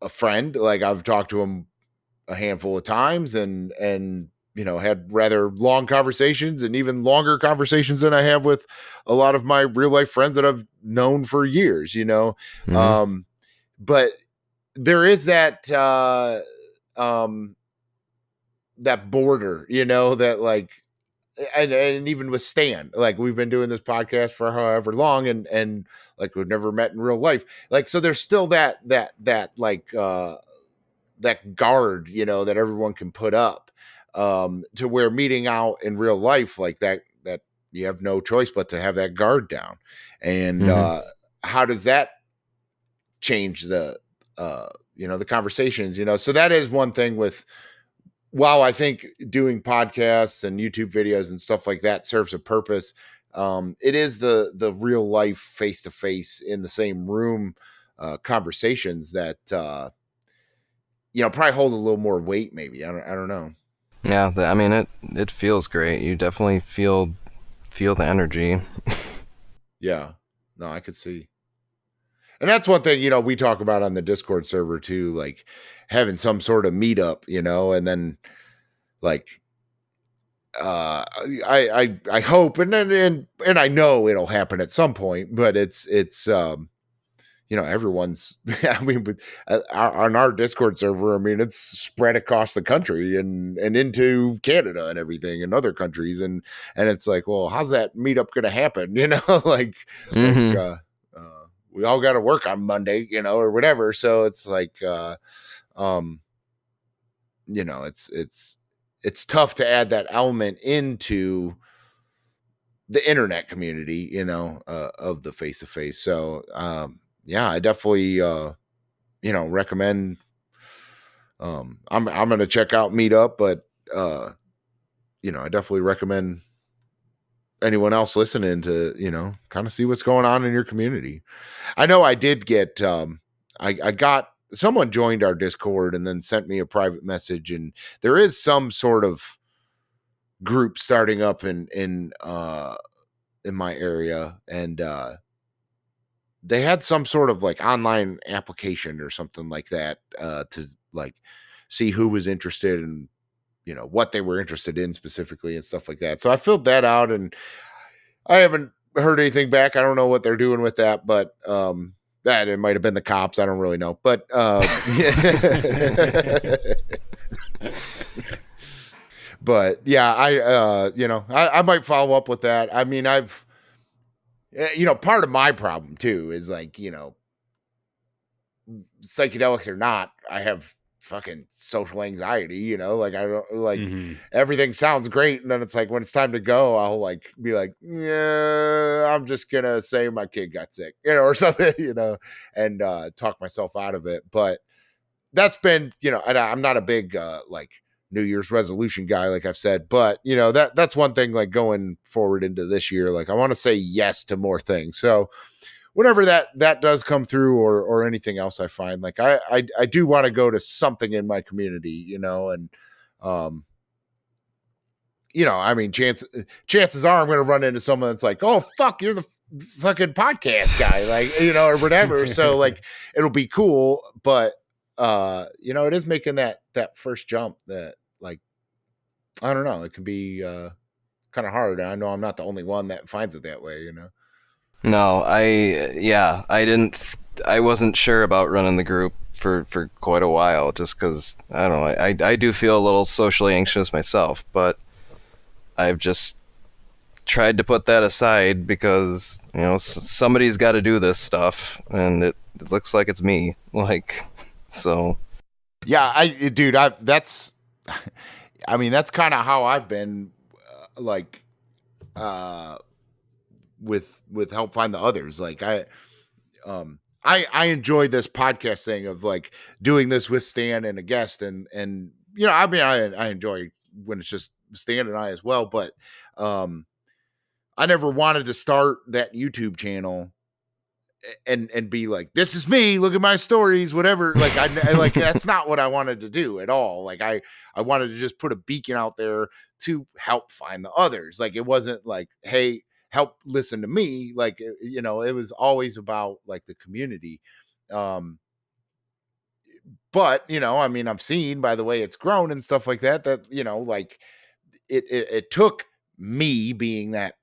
a friend. Like I've talked to him a handful of times and, you know, had rather long conversations, and even longer conversations than I have with a lot of my real life friends that I've known for years, you know? Mm-hmm. But there is that border, you know, that like, and even with Stan, like we've been doing this podcast for however long, and like we've never met in real life. Like, so there's still that like, that guard, you know, that everyone can put up, to where meeting out in real life like that you have no choice but to have that guard down. And, how does that change the, you know, the conversations, you know? So that is one thing with while I think doing podcasts and YouTube videos and stuff like that serves a purpose, it is the real life face to face in the same room conversations that probably hold a little more weight. Maybe I don't know. Yeah, I mean it feels great. You definitely feel the energy. Yeah, no, I could see. And that's one thing, we talk about on the Discord server too, like having some sort of meetup, and then like, I hope, and I know it'll happen at some point, but it's everyone's, I mean, on our Discord server, I mean, it's spread across the country and into Canada and everything and other countries. And it's like, well, how's that meetup going to happen? like, we all got to work on Monday, or whatever. So it's like, it's tough to add that element into the internet community, of the face-to-face. So, yeah, I definitely, recommend, I'm going to check out Meetup, but, I definitely recommend anyone else listening to, kind of see what's going on in your community. I know I did get, I got, someone joined our Discord and then sent me a private message, and there is some sort of group starting up in my area, and they had some sort of like online application or something like that to like see who was interested and what they were interested in specifically and stuff like that. So I filled that out, and I haven't heard anything back. I don't know what they're doing with that, but that it might have been the cops. I don't really know, but but yeah, I might follow up with that. I mean, I've, part of my problem too is like, psychedelics or not, I have fucking social anxiety, like I don't like everything sounds great. And then it's like, when it's time to go, I'll like be like, yeah, I'm just going to say my kid got sick, or something, and talk myself out of it. But that's been, and I'm not a big, like New Year's resolution guy, like I've said, but that's one thing, like going forward into this year, like I want to say yes to more things. So whenever that does come through, or anything else I find, like I do want to go to something in my community, and I mean, chances are I'm going to run into someone that's like, oh fuck, you're the fucking podcast guy, like, or whatever. So like, it'll be cool, but it is making that first jump that, like, I don't know, it can be kind of hard. And I know I'm not the only one that finds it that way, No, I wasn't sure about running the group for quite a while, just because, I don't know, I do feel a little socially anxious myself, but I've just tried to put that aside because, somebody's got to do this stuff, and it looks like it's me, like, so. Yeah, that's kind of how I've been, with Help Find the Others. Like I enjoy this podcast thing of like doing this with Stan and a guest, and I mean, I enjoy when it's just Stan and I as well, but I never wanted to start that YouTube channel and be like, this is me, look at my stories, whatever. Like I like, that's not what I wanted to do at all. Like I wanted to just put a beacon out there to help find the others. Like it wasn't like, hey, help listen to me. Like, it was always about like the community. But I mean, I've seen by the way it's grown and stuff like that, like it took me being that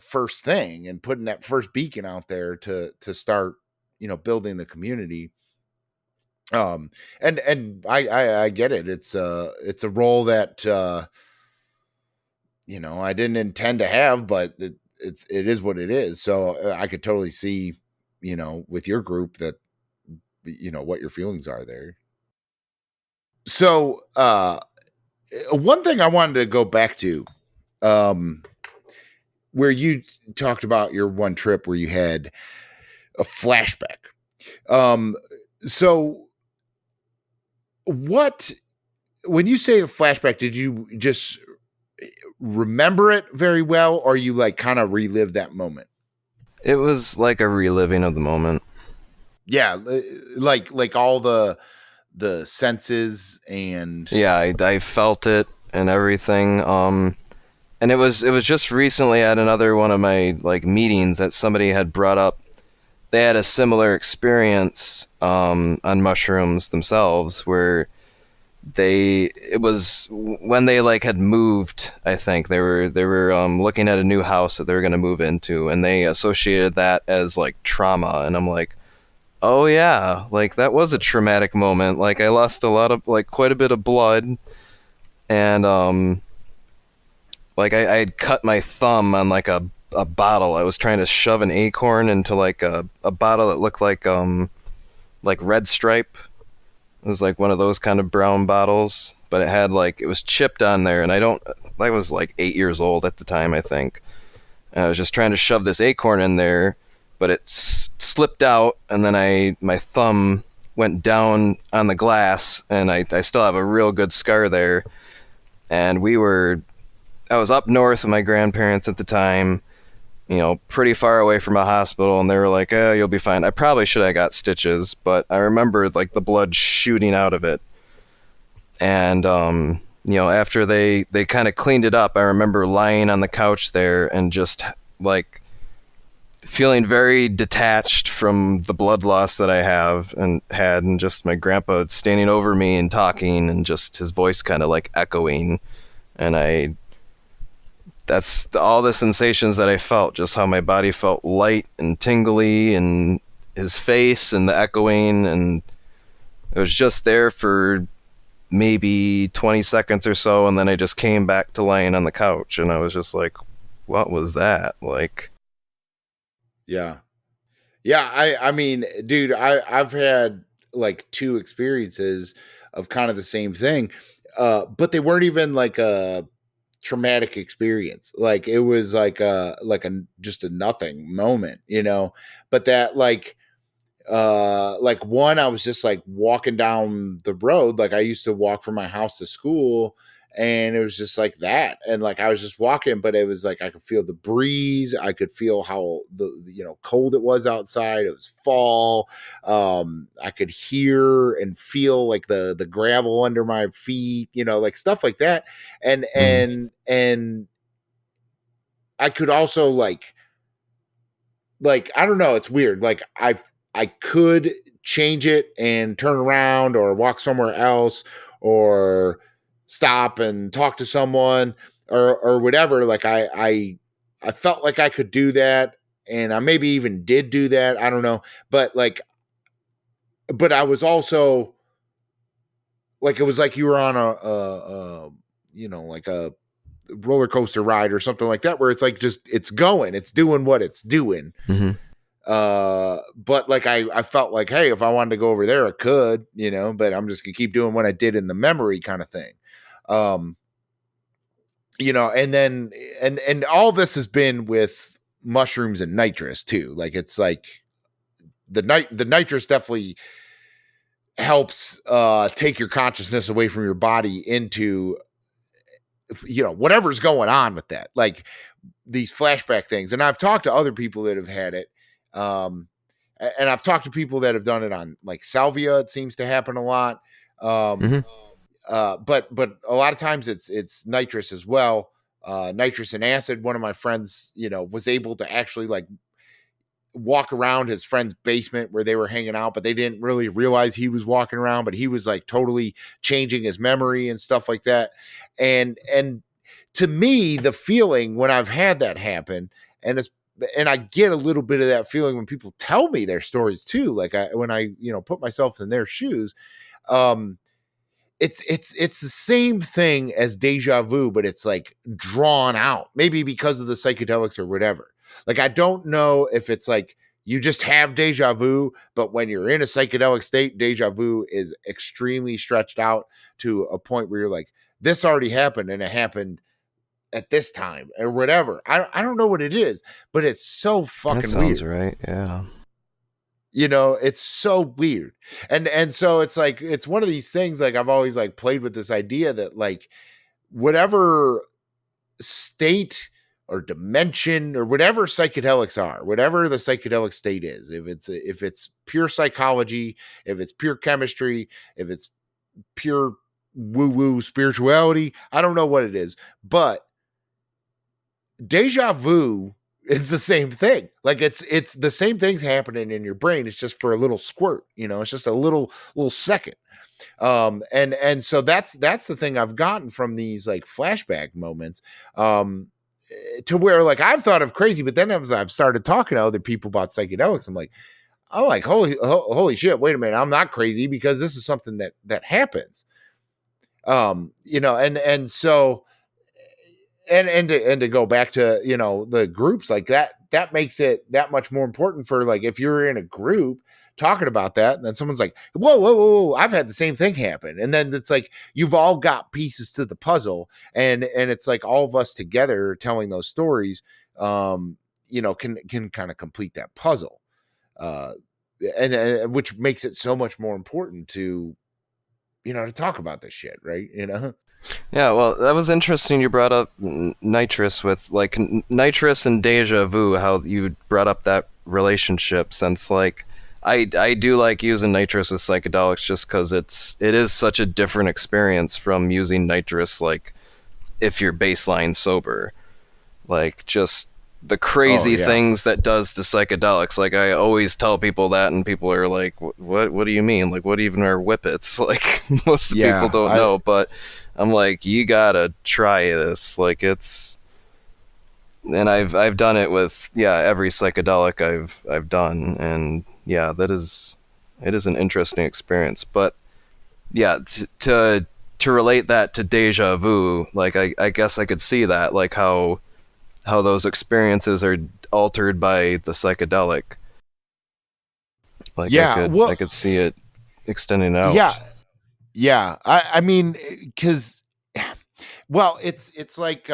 first thing and putting that first beacon out there to start, building the community. And I get it. It's a role that, I didn't intend to have, but it is what it is. So I could totally see, with your group that, what your feelings are there. So, one thing I wanted to go back to, where you talked about your one trip where you had a flashback. So what when you say a flashback, did you just remember it very well, or you like kind of relive that moment? It was like a reliving of the moment. Yeah, like all the senses and Yeah, I felt it and everything. And it was just recently at another one of my like meetings that somebody had brought up. They had a similar experience on mushrooms themselves, where it was when they like had moved. I think they were looking at a new house that they were going to move into, and they associated that as like trauma. And I'm like, oh yeah, like that was a traumatic moment. Like I lost quite a bit of blood, and like I had cut my thumb on like a bottle. I was trying to shove an acorn into like a bottle that looked like Red Stripe. It was like one of those kind of brown bottles, but it was chipped on there, and I was like 8 years old at the time, I think. And I was just trying to shove this acorn in there, but it slipped out, and then my thumb went down on the glass, and I still have a real good scar there. And I was up north with my grandparents at the time, pretty far away from a hospital, and they were like, "Oh, you'll be fine." I probably should have got stitches, but I remember like the blood shooting out of it. And after they kind of cleaned it up, I remember lying on the couch there and just like feeling very detached from the blood loss that I had, and just my grandpa standing over me and talking, and just his voice kind of like echoing, and that's all the sensations that I felt, just how my body felt light and tingly, and his face and the echoing, and it was just there for maybe 20 seconds or so, and then I just came back to laying on the couch, and I was just like, what was that? Like, yeah. I mean, dude, I've had like 2 experiences of kind of the same thing, but they weren't even like a traumatic experience. Like it was like a just a nothing moment, but that like one, I was just like walking down the road. Like I used to walk from my house to school, and it was just like that. And like I was just walking, but it was like I could feel the breeze. I could feel how the cold it was outside. It was fall. I could hear and feel like the gravel under my feet, like stuff like that. And I could also like I don't know, it's weird. Like I could change it and turn around or walk somewhere else or stop and talk to someone or whatever. Like I felt like I could do that, and I maybe even did do that. I don't know. But I was also like, it was like you were on like a roller coaster ride or something like that, where it's like, just, it's doing what it's doing. mm-hmm. But like I felt like, hey, if I wanted to go over there, I could, but I'm just gonna keep doing what I did in the memory kind of thing. And then and all this has been with mushrooms and nitrous too. Like it's like the nitrous definitely helps take your consciousness away from your body into whatever's going on with that, like these flashback things. And I've talked to other people that have had it. And I've talked to people that have done it on like salvia. It seems to happen a lot. But a lot of times it's nitrous as well. Nitrous and acid. One of my friends, was able to actually like walk around his friend's basement where they were hanging out, but they didn't really realize he was walking around, but he was like totally changing his memory and stuff like that. And to me, the feeling when I've had that happen, and I get a little bit of that feeling when people tell me their stories too. Like when I put myself in their shoes, it's the same thing as deja vu, but it's like drawn out, maybe because of the psychedelics or whatever. Like, I don't know if it's like you just have deja vu, but when you're in a psychedelic state, deja vu is extremely stretched out to a point where you're like, this already happened, and it happened at this time or whatever. I don't know what it is, but it's so fucking that sounds weird. right. Yeah. You know, it's so weird. And so it's like, it's one of these things, like I've always like played with this idea that like whatever state or dimension or whatever psychedelics are, whatever the psychedelic state is, if it's pure psychology, if it's pure chemistry, if it's pure woo-woo spirituality, I don't know what it is, but deja vu is the same thing. Like it's the same things happening in your brain. It's just for a little squirt, you know, it's just a little second. And so that's the thing I've gotten from these like flashback moments, to where like I've thought of crazy, but then as I've started talking to other people about psychedelics, I'm like, holy shit, wait a minute, I'm not crazy, because this is something that happens. You know, and so and to go back to, you know, the groups like that makes it that much more important for like if you're in a group talking about that, and then someone's like, whoa, I've had the same thing happen, and then it's like you've all got pieces to the puzzle, and it's like all of us together telling those stories, you know, can kind of complete that puzzle, and which makes it so much more important to, you know, to talk about this shit, right? You know. Yeah, well, that was interesting. You brought up nitrous with like nitrous and deja vu. How you brought up that relationship, since like I do like using nitrous with psychedelics just because it is such a different experience from using nitrous like if you're baseline sober, like just the crazy things that does to psychedelics. Like I always tell people that, and people are like, "What do you mean? Like what even are whippets?" Like most people don't know, but I'm like, you gotta try this. Like it's, and I've done it with every psychedelic I've done, and it is an interesting experience. But to relate that to deja vu, like I guess I could see that, like how those experiences are altered by the psychedelic. Like I could see it extending out. Yeah. I mean, because, well, it's like,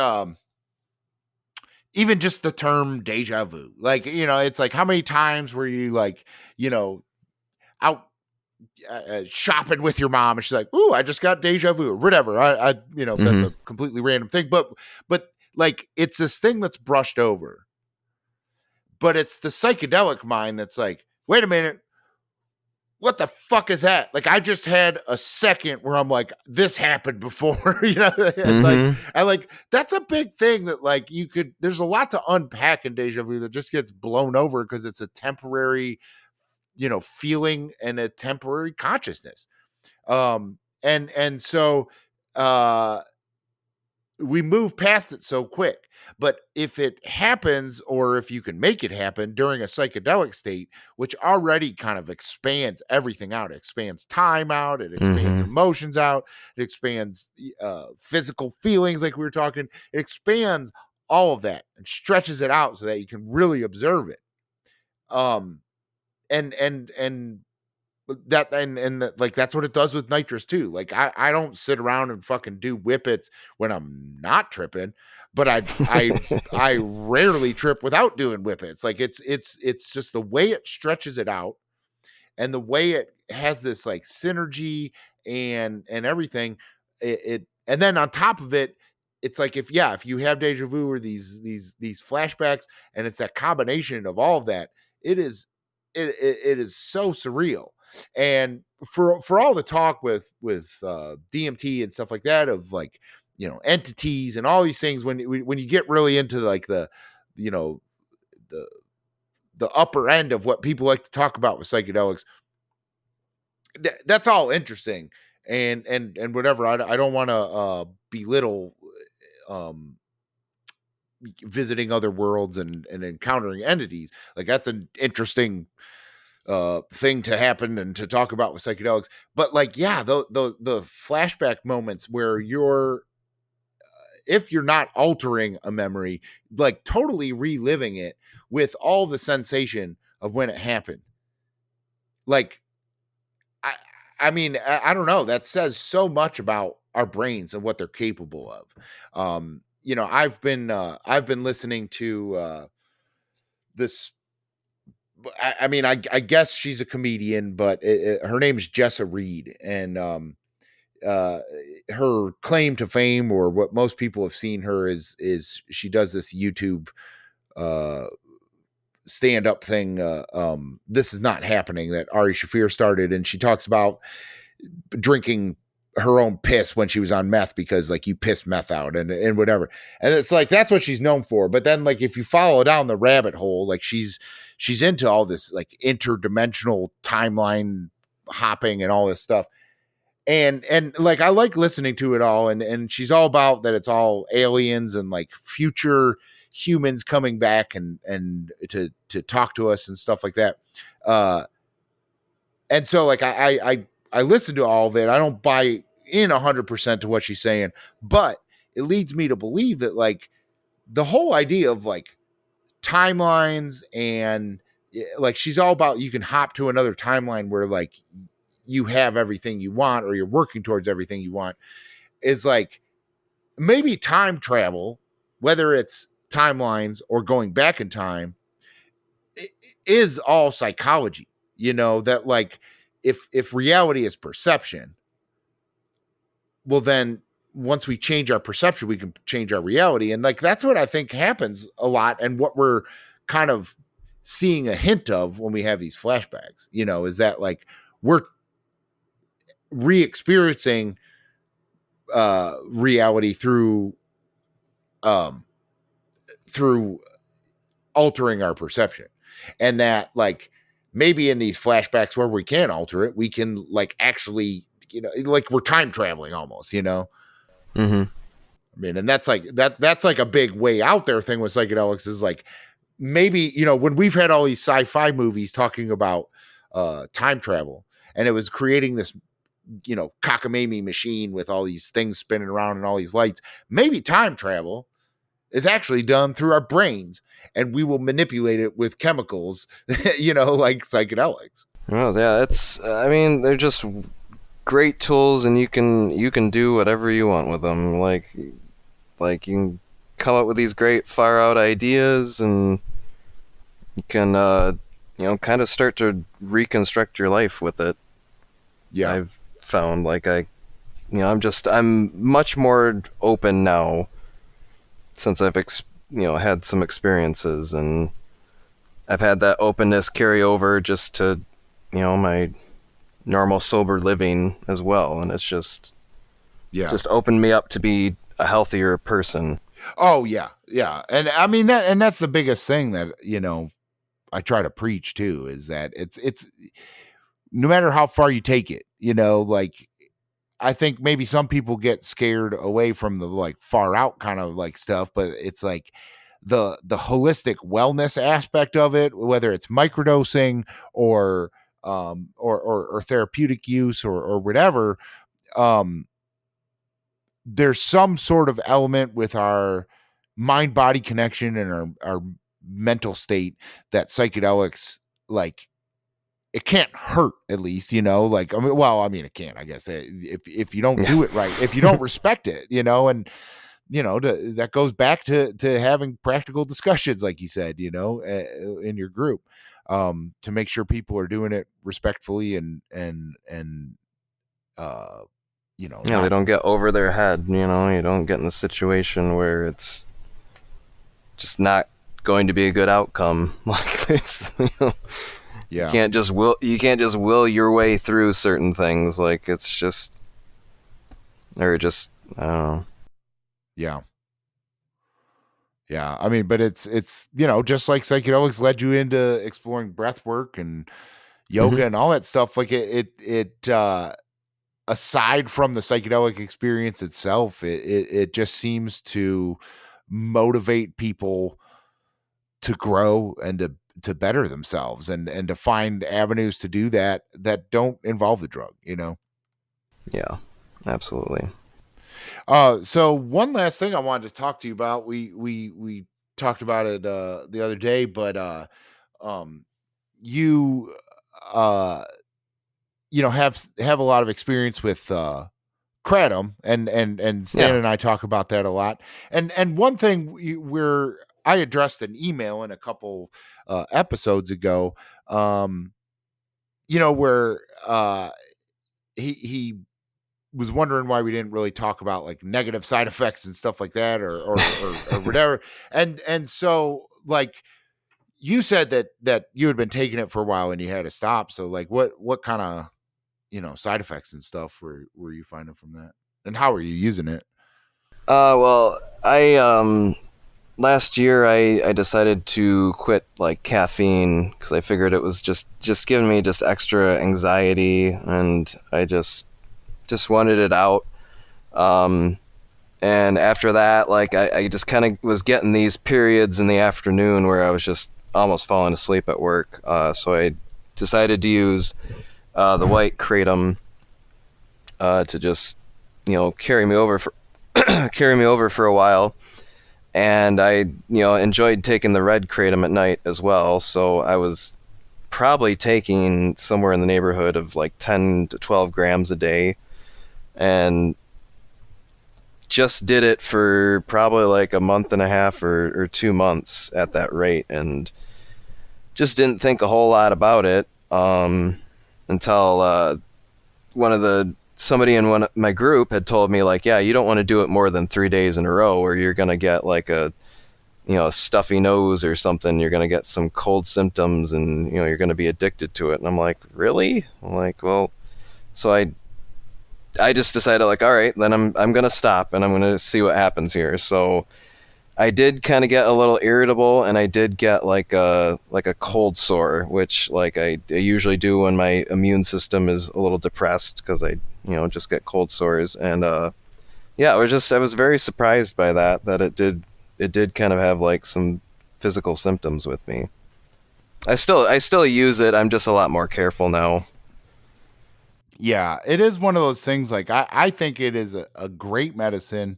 even just the term deja vu, like, you know, it's like, how many times were you like, you know, out shopping with your mom and she's like, "Ooh, I just got deja vu," or whatever. I you know, that's a completely random thing, but like, it's this thing that's brushed over, but it's the psychedelic mind that's like, wait a minute, what the fuck is that? Like, I just had a second where I'm like, this happened before, you know, like that's a big thing that like there's a lot to unpack in deja vu that just gets blown over because it's a temporary, you know, feeling and a temporary consciousness. And so, we move past it so quick. But if it happens, or if you can make it happen during a psychedelic state, which already kind of expands everything out, it expands time out, it expands emotions out, it expands physical feelings, like we were talking, it expands all of that and stretches it out so that you can really observe it. And that and like that's what it does with nitrous too. Like I don't sit around and fucking do whippets when I'm not tripping, but I rarely trip without doing whippets. Like it's just the way it stretches it out, and the way it has this like synergy and everything. It and then on top of it, it's like if you have deja vu or these flashbacks, and it's that combination of all of that, it is so surreal. And for all the talk with DMT and stuff like that, of like, you know, entities and all these things, when you get really into like the, you know, the upper end of what people like to talk about with psychedelics, that's all interesting and whatever. I don't want to belittle visiting other worlds and encountering entities. Like that's an interesting thing to happen and to talk about with psychedelics. But like, the flashback moments where you're, if you're not altering a memory, like totally reliving it with all the sensation of when it happened. Like, I mean, I don't know. That says so much about our brains and what they're capable of. You know, I've been listening to this I mean, I guess she's a comedian, but her name is Jessa Reed, and her claim to fame, or what most people have seen her, is she does this YouTube stand-up thing. This is not happening, that Ari Shaffir started, and she talks about drinking her own piss when she was on meth, because like you piss meth out and whatever. And it's like, that's what she's known for. But then like, if you follow down the rabbit hole, like she's into all this like interdimensional timeline hopping and all this stuff. And like, I like listening to it all. And she's all about that. It's all aliens and like future humans coming back and to talk to us and stuff like that. And so like, I listen to all of it. I don't buy in 100% to what she's saying, but it leads me to believe that like the whole idea of like timelines, and like she's all about, you can hop to another timeline where like you have everything you want, or you're working towards everything you want, is like maybe time travel, whether it's timelines or going back in time, is all psychology, that like, if reality is perception, well, then once we change our perception, we can change our reality. And like, that's what I think happens a lot. And what we're kind of seeing a hint of when we have these flashbacks, is that like, we're re-experiencing reality through altering our perception. And that like, maybe in these flashbacks where we can alter it, we can like actually, like we're time traveling almost, Mm-hmm. I mean, and that's like, that's like a big way out there thing with psychedelics, is like, maybe, when we've had all these sci-fi movies talking about time travel, and it was creating this, cockamamie machine with all these things spinning around and all these lights, maybe time travel is actually done through our brains, and we will manipulate it with chemicals, like psychedelics. Well, yeah, I mean, they're just great tools, and you can do whatever you want with them. Like you can come up with these great far out ideas, and you can, kind of start to reconstruct your life with it. Yeah. I've found like I'm much more open now since I've had some experiences, and I've had that openness carry over just to my normal sober living as well, and it's just opened me up to be a healthier person. Oh yeah, and I mean that's the biggest thing that I try to preach too, is that it's no matter how far you take it, like I think maybe some people get scared away from the like far out kind of like stuff, but it's like the holistic wellness aspect of it, whether it's microdosing or therapeutic use or whatever, there's some sort of element with our mind body connection and our mental state that psychedelics, like, it can't hurt, at least, like, it can, I guess, if you don't do it right, if you don't respect it, and, that goes back to having practical discussions, like you said, in your group, to make sure people are doing it respectfully and they don't get over their head, you don't get in the situation where it's just not going to be a good outcome. Like, it's, yeah, you can't just will your way through certain things. Like, it's just, or just, I don't know. Yeah. I mean, but it's just like psychedelics led you into exploring breath work and yoga and all that stuff. Like it aside from the psychedelic experience itself, it just seems to motivate people to grow and to better themselves and to find avenues to do that don't involve the drug, Yeah, absolutely. So one last thing I wanted to talk to you about, we talked about it the other day, but you have a lot of experience with kratom, and Stan and I talk about that a lot. And one thing I addressed an email in a couple episodes ago, where he was wondering why we didn't really talk about like negative side effects and stuff like that or whatever. And so like you said that you had been taking it for a while and you had to stop. So like what kind of, side effects and stuff were you finding from that? And how are you using it? Well, I last year I decided to quit like caffeine because I figured it was just giving me just extra anxiety, and I just wanted it out. And after that, like I just kind of was getting these periods in the afternoon where I was just almost falling asleep at work. So I decided to use the white kratom to just carry me over for a while. And I enjoyed taking the red kratom at night as well. So I was probably taking somewhere in the neighborhood of like 10 to 12 grams a day, and just did it for probably like a month and a half or 2 months at that rate, and just didn't think a whole lot about it until somebody in my group had told me like, yeah, you don't want to do it more than 3 days in a row or you're going to get like a stuffy nose or something. You're going to get some cold symptoms and you're going to be addicted to it. And I'm like, really? I'm like, well, so I just decided like, all right, then I'm going to stop and I'm going to see what happens here. So I did kind of get a little irritable, and I did get like a cold sore, which like I usually do when my immune system is a little depressed, because I just get cold sores. And I was very surprised by that it did kind of have like some physical symptoms with me. I still use it. I'm just a lot more careful now. Yeah, it is one of those things. Like I think it is a great medicine.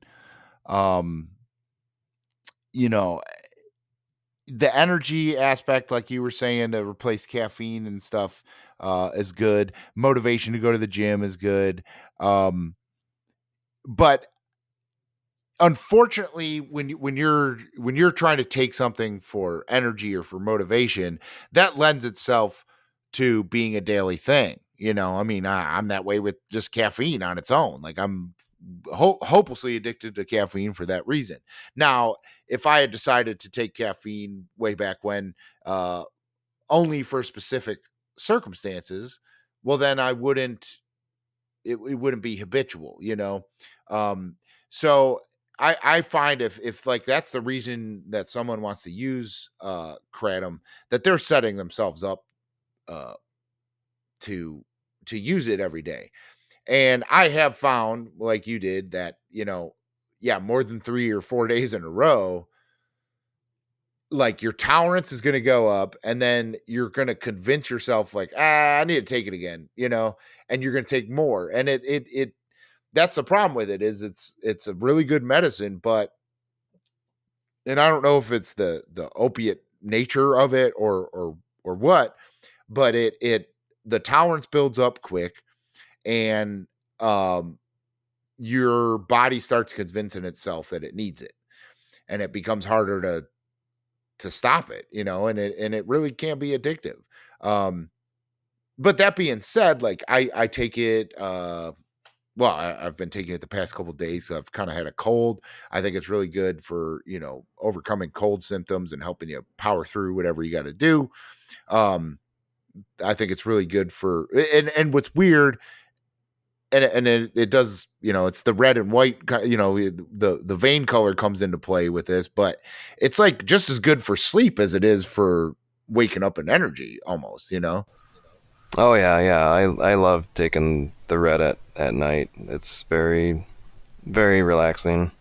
The energy aspect, like you were saying, to replace caffeine and stuff, is good. Motivation to go to the gym is good. But unfortunately, when you're trying to take something for energy or for motivation, that lends itself to being a daily thing. I mean, I'm that way with just caffeine on its own. Like I'm hopelessly addicted to caffeine for that reason. Now, if I had decided to take caffeine way back when, only for specific circumstances, well, then I wouldn't. It wouldn't be habitual, So I find if like that's the reason that someone wants to use kratom, that they're setting themselves up to use it every day. And I have found, like you did, that, more than 3 or 4 days in a row, like your tolerance is going to go up, and then you're going to convince yourself like, I need to take it again, and you're going to take more. And it that's the problem with it, is it's a really good medicine, and I don't know if it's the opiate nature of it or what, but the tolerance builds up quick, and your body starts convincing itself that it needs it, and it becomes harder to stop it, and it really can be addictive. But that being said, like I take it, I've been taking it the past couple of days. So I've kind of had a cold. I think it's really good for, overcoming cold symptoms and helping you power through whatever you got to do. I think it's really good for, and what's weird, and it does, it's the red and white, the vein color comes into play with this, but it's like just as good for sleep as it is for waking up in energy almost, Oh yeah. I love taking the red at night. It's very, very relaxing.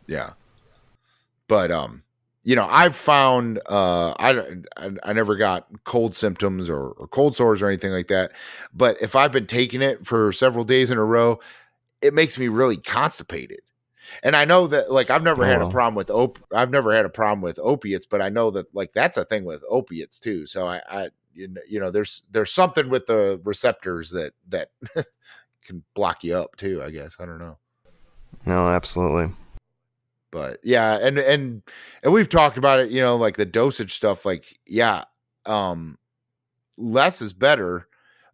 Yeah. But, I've found, I never got cold symptoms or cold sores or anything like that. But if I've been taking it for several days in a row, it makes me really constipated. And I know that, like, I've never had a problem with opiates, but I know that, like, that's a thing with opiates too. So I there's something with the receptors that can block you up too, I guess. I don't know. No, absolutely. But yeah, and we've talked about it, like the dosage stuff, like, yeah, less is better,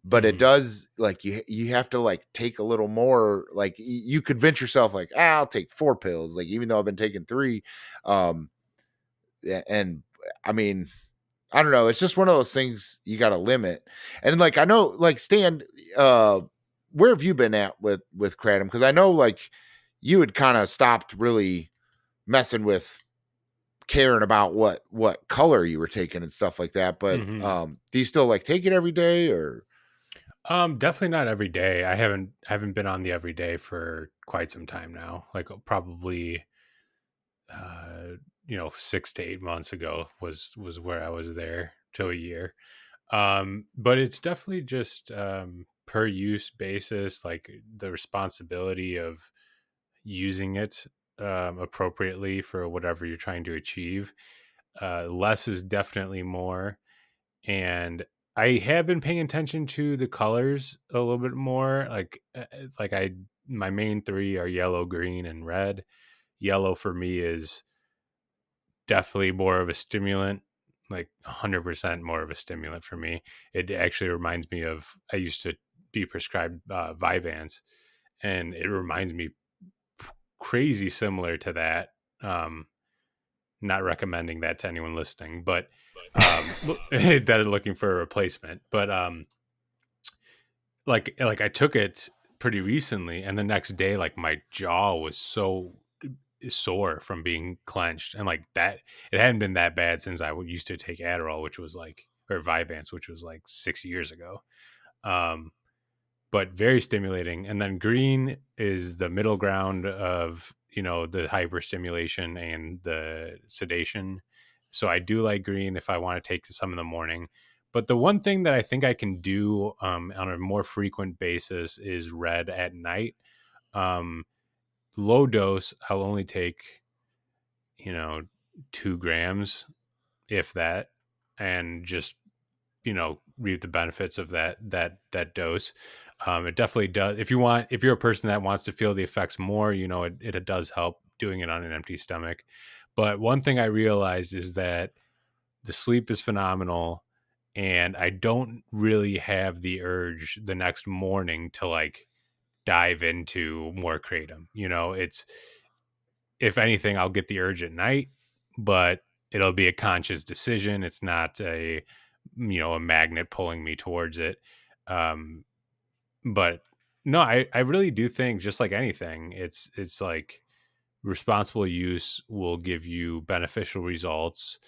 but it does, like, you have to like take a little more, like you convince yourself like, I'll take 4 pills, like, even though I've been taking 3. And I mean, I don't know, it's just one of those things you got to limit. And like, I know, like, Stan, where have you been at with kratom? Because I know, like, you had kind of stopped really messing with caring about what color you were taking and stuff like that, but do you still like take it every day? Or definitely not every day. I haven't been on the every day for quite some time now, like probably 6 to 8 months ago was where I was there to a year. But it's definitely just per use basis, like the responsibility of using it appropriately for whatever you're trying to achieve. Less is definitely more. And I have been paying attention to the colors a little bit more. My main 3 are yellow, green, and red. Yellow for me is definitely more of a stimulant, like 100% more of a stimulant for me. It actually reminds me of, I used to be prescribed Vyvanse, and it reminds me crazy similar to that. Not recommending that to anyone listening, but that are looking for a replacement. But like I took it pretty recently, and the next day, like, my jaw was so sore from being clenched, and like that, it hadn't been that bad since I used to take Adderall, which was like, or Vyvanse, which was like 6 years ago. But very stimulating. And then green is the middle ground of, the hyperstimulation and the sedation. So I do like green if I want to take some in the morning. But the one thing that I think I can do on a more frequent basis is red at night. Low dose, I'll only take, 2 grams, if that, and just, reap the benefits of that dose. It definitely does. If you're a person that wants to feel the effects more, it does help doing it on an empty stomach. But one thing I realized is that the sleep is phenomenal, and I don't really have the urge the next morning to like dive into more kratom. It's, if anything, I'll get the urge at night, but it'll be a conscious decision. It's not a magnet pulling me towards it. But no, I really do think, just like anything, it's like responsible use will give you beneficial results.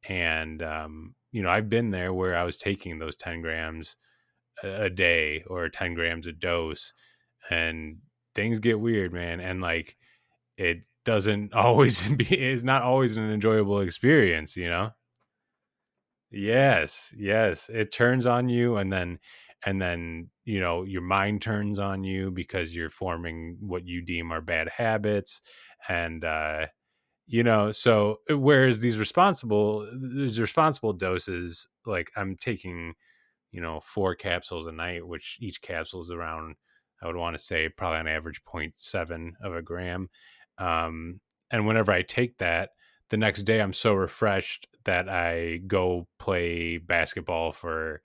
And I've been there where I was taking those 10 grams a day or 10 grams a dose, and things get weird, man. And like, it doesn't always it's not always an enjoyable experience. Yes, it turns on you, and then your mind turns on you because you're forming what you deem are bad habits. And so whereas these responsible doses, like I'm taking 4 capsules a night, which each capsule is around, I would want to say, probably on average 0.7 of a gram. And whenever I take that, the next day I'm so refreshed that I go play basketball for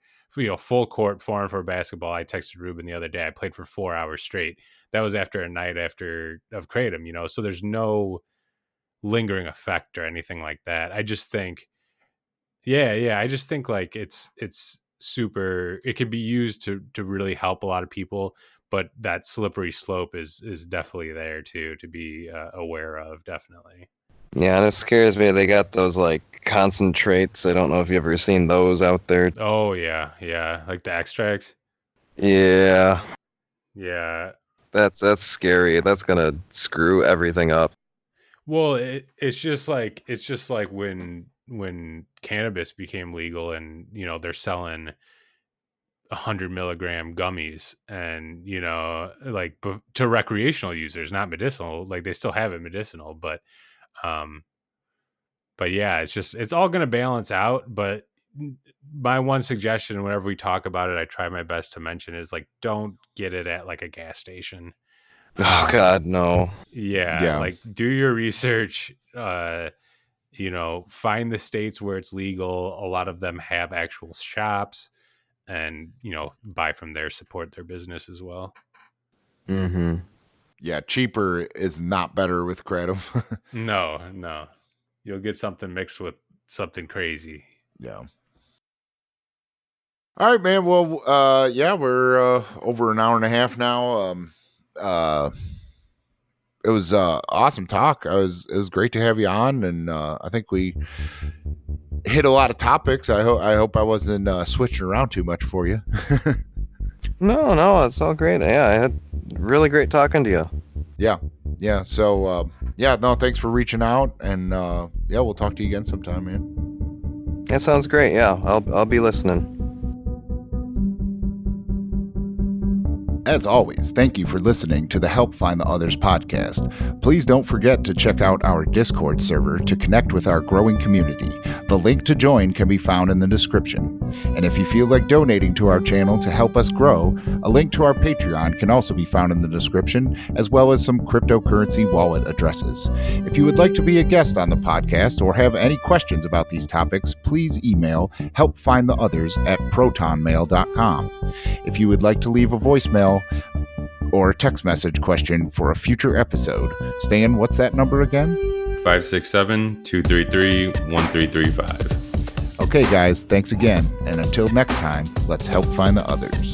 full court 4-on-4 basketball. I texted Ruben the other day, I played for 4 hours straight. That was after a night of kratom, so there's no lingering effect or anything like that. I just think, I just think like it's super, it can be used to really help a lot of people, but that slippery slope is definitely there too, to be aware of. Definitely. Yeah, and it scares me. They got those like concentrates. I don't know if you've ever seen those out there. Oh yeah, like the extracts. Yeah, that's scary. That's gonna screw everything up. Well, it's just like when cannabis became legal, and they're selling 100 milligram gummies, and like to recreational users, not medicinal. Like they still have it medicinal, but yeah, it's all going to balance out. But my one suggestion, whenever we talk about it, I try my best to mention, is like, don't get it at like a gas station. Oh God, no. Yeah, like do your research. Find the states where it's legal. A lot of them have actual shops, and buy from there, support their business as well. Mm-hmm. Yeah, cheaper is not better with kratom. No, you'll get something mixed with something crazy. Yeah. All right, man. Well, we're over an hour and a half now. It was awesome talk. It was great to have you on, and I think we hit a lot of topics. I hope I wasn't switching around too much for you. No, it's all great. Yeah, I had really great talking to you. Yeah. So thanks for reaching out, and we'll talk to you again sometime, man. That sounds great. Yeah, I'll be listening. As always, thank you for listening to the Help Find the Others podcast. Please don't forget to check out our Discord server to connect with our growing community. The link to join can be found in the description. And if you feel like donating to our channel to help us grow, a link to our Patreon can also be found in the description, as well as some cryptocurrency wallet addresses. If you would like to be a guest on the podcast or have any questions about these topics, please email helpfindtheothers@protonmail.com. If you would like to leave a voicemail or a text message question for a future episode, Stan, what's that number again? 567-233-1335. Okay, guys, thanks again. And until next time, let's help find the others.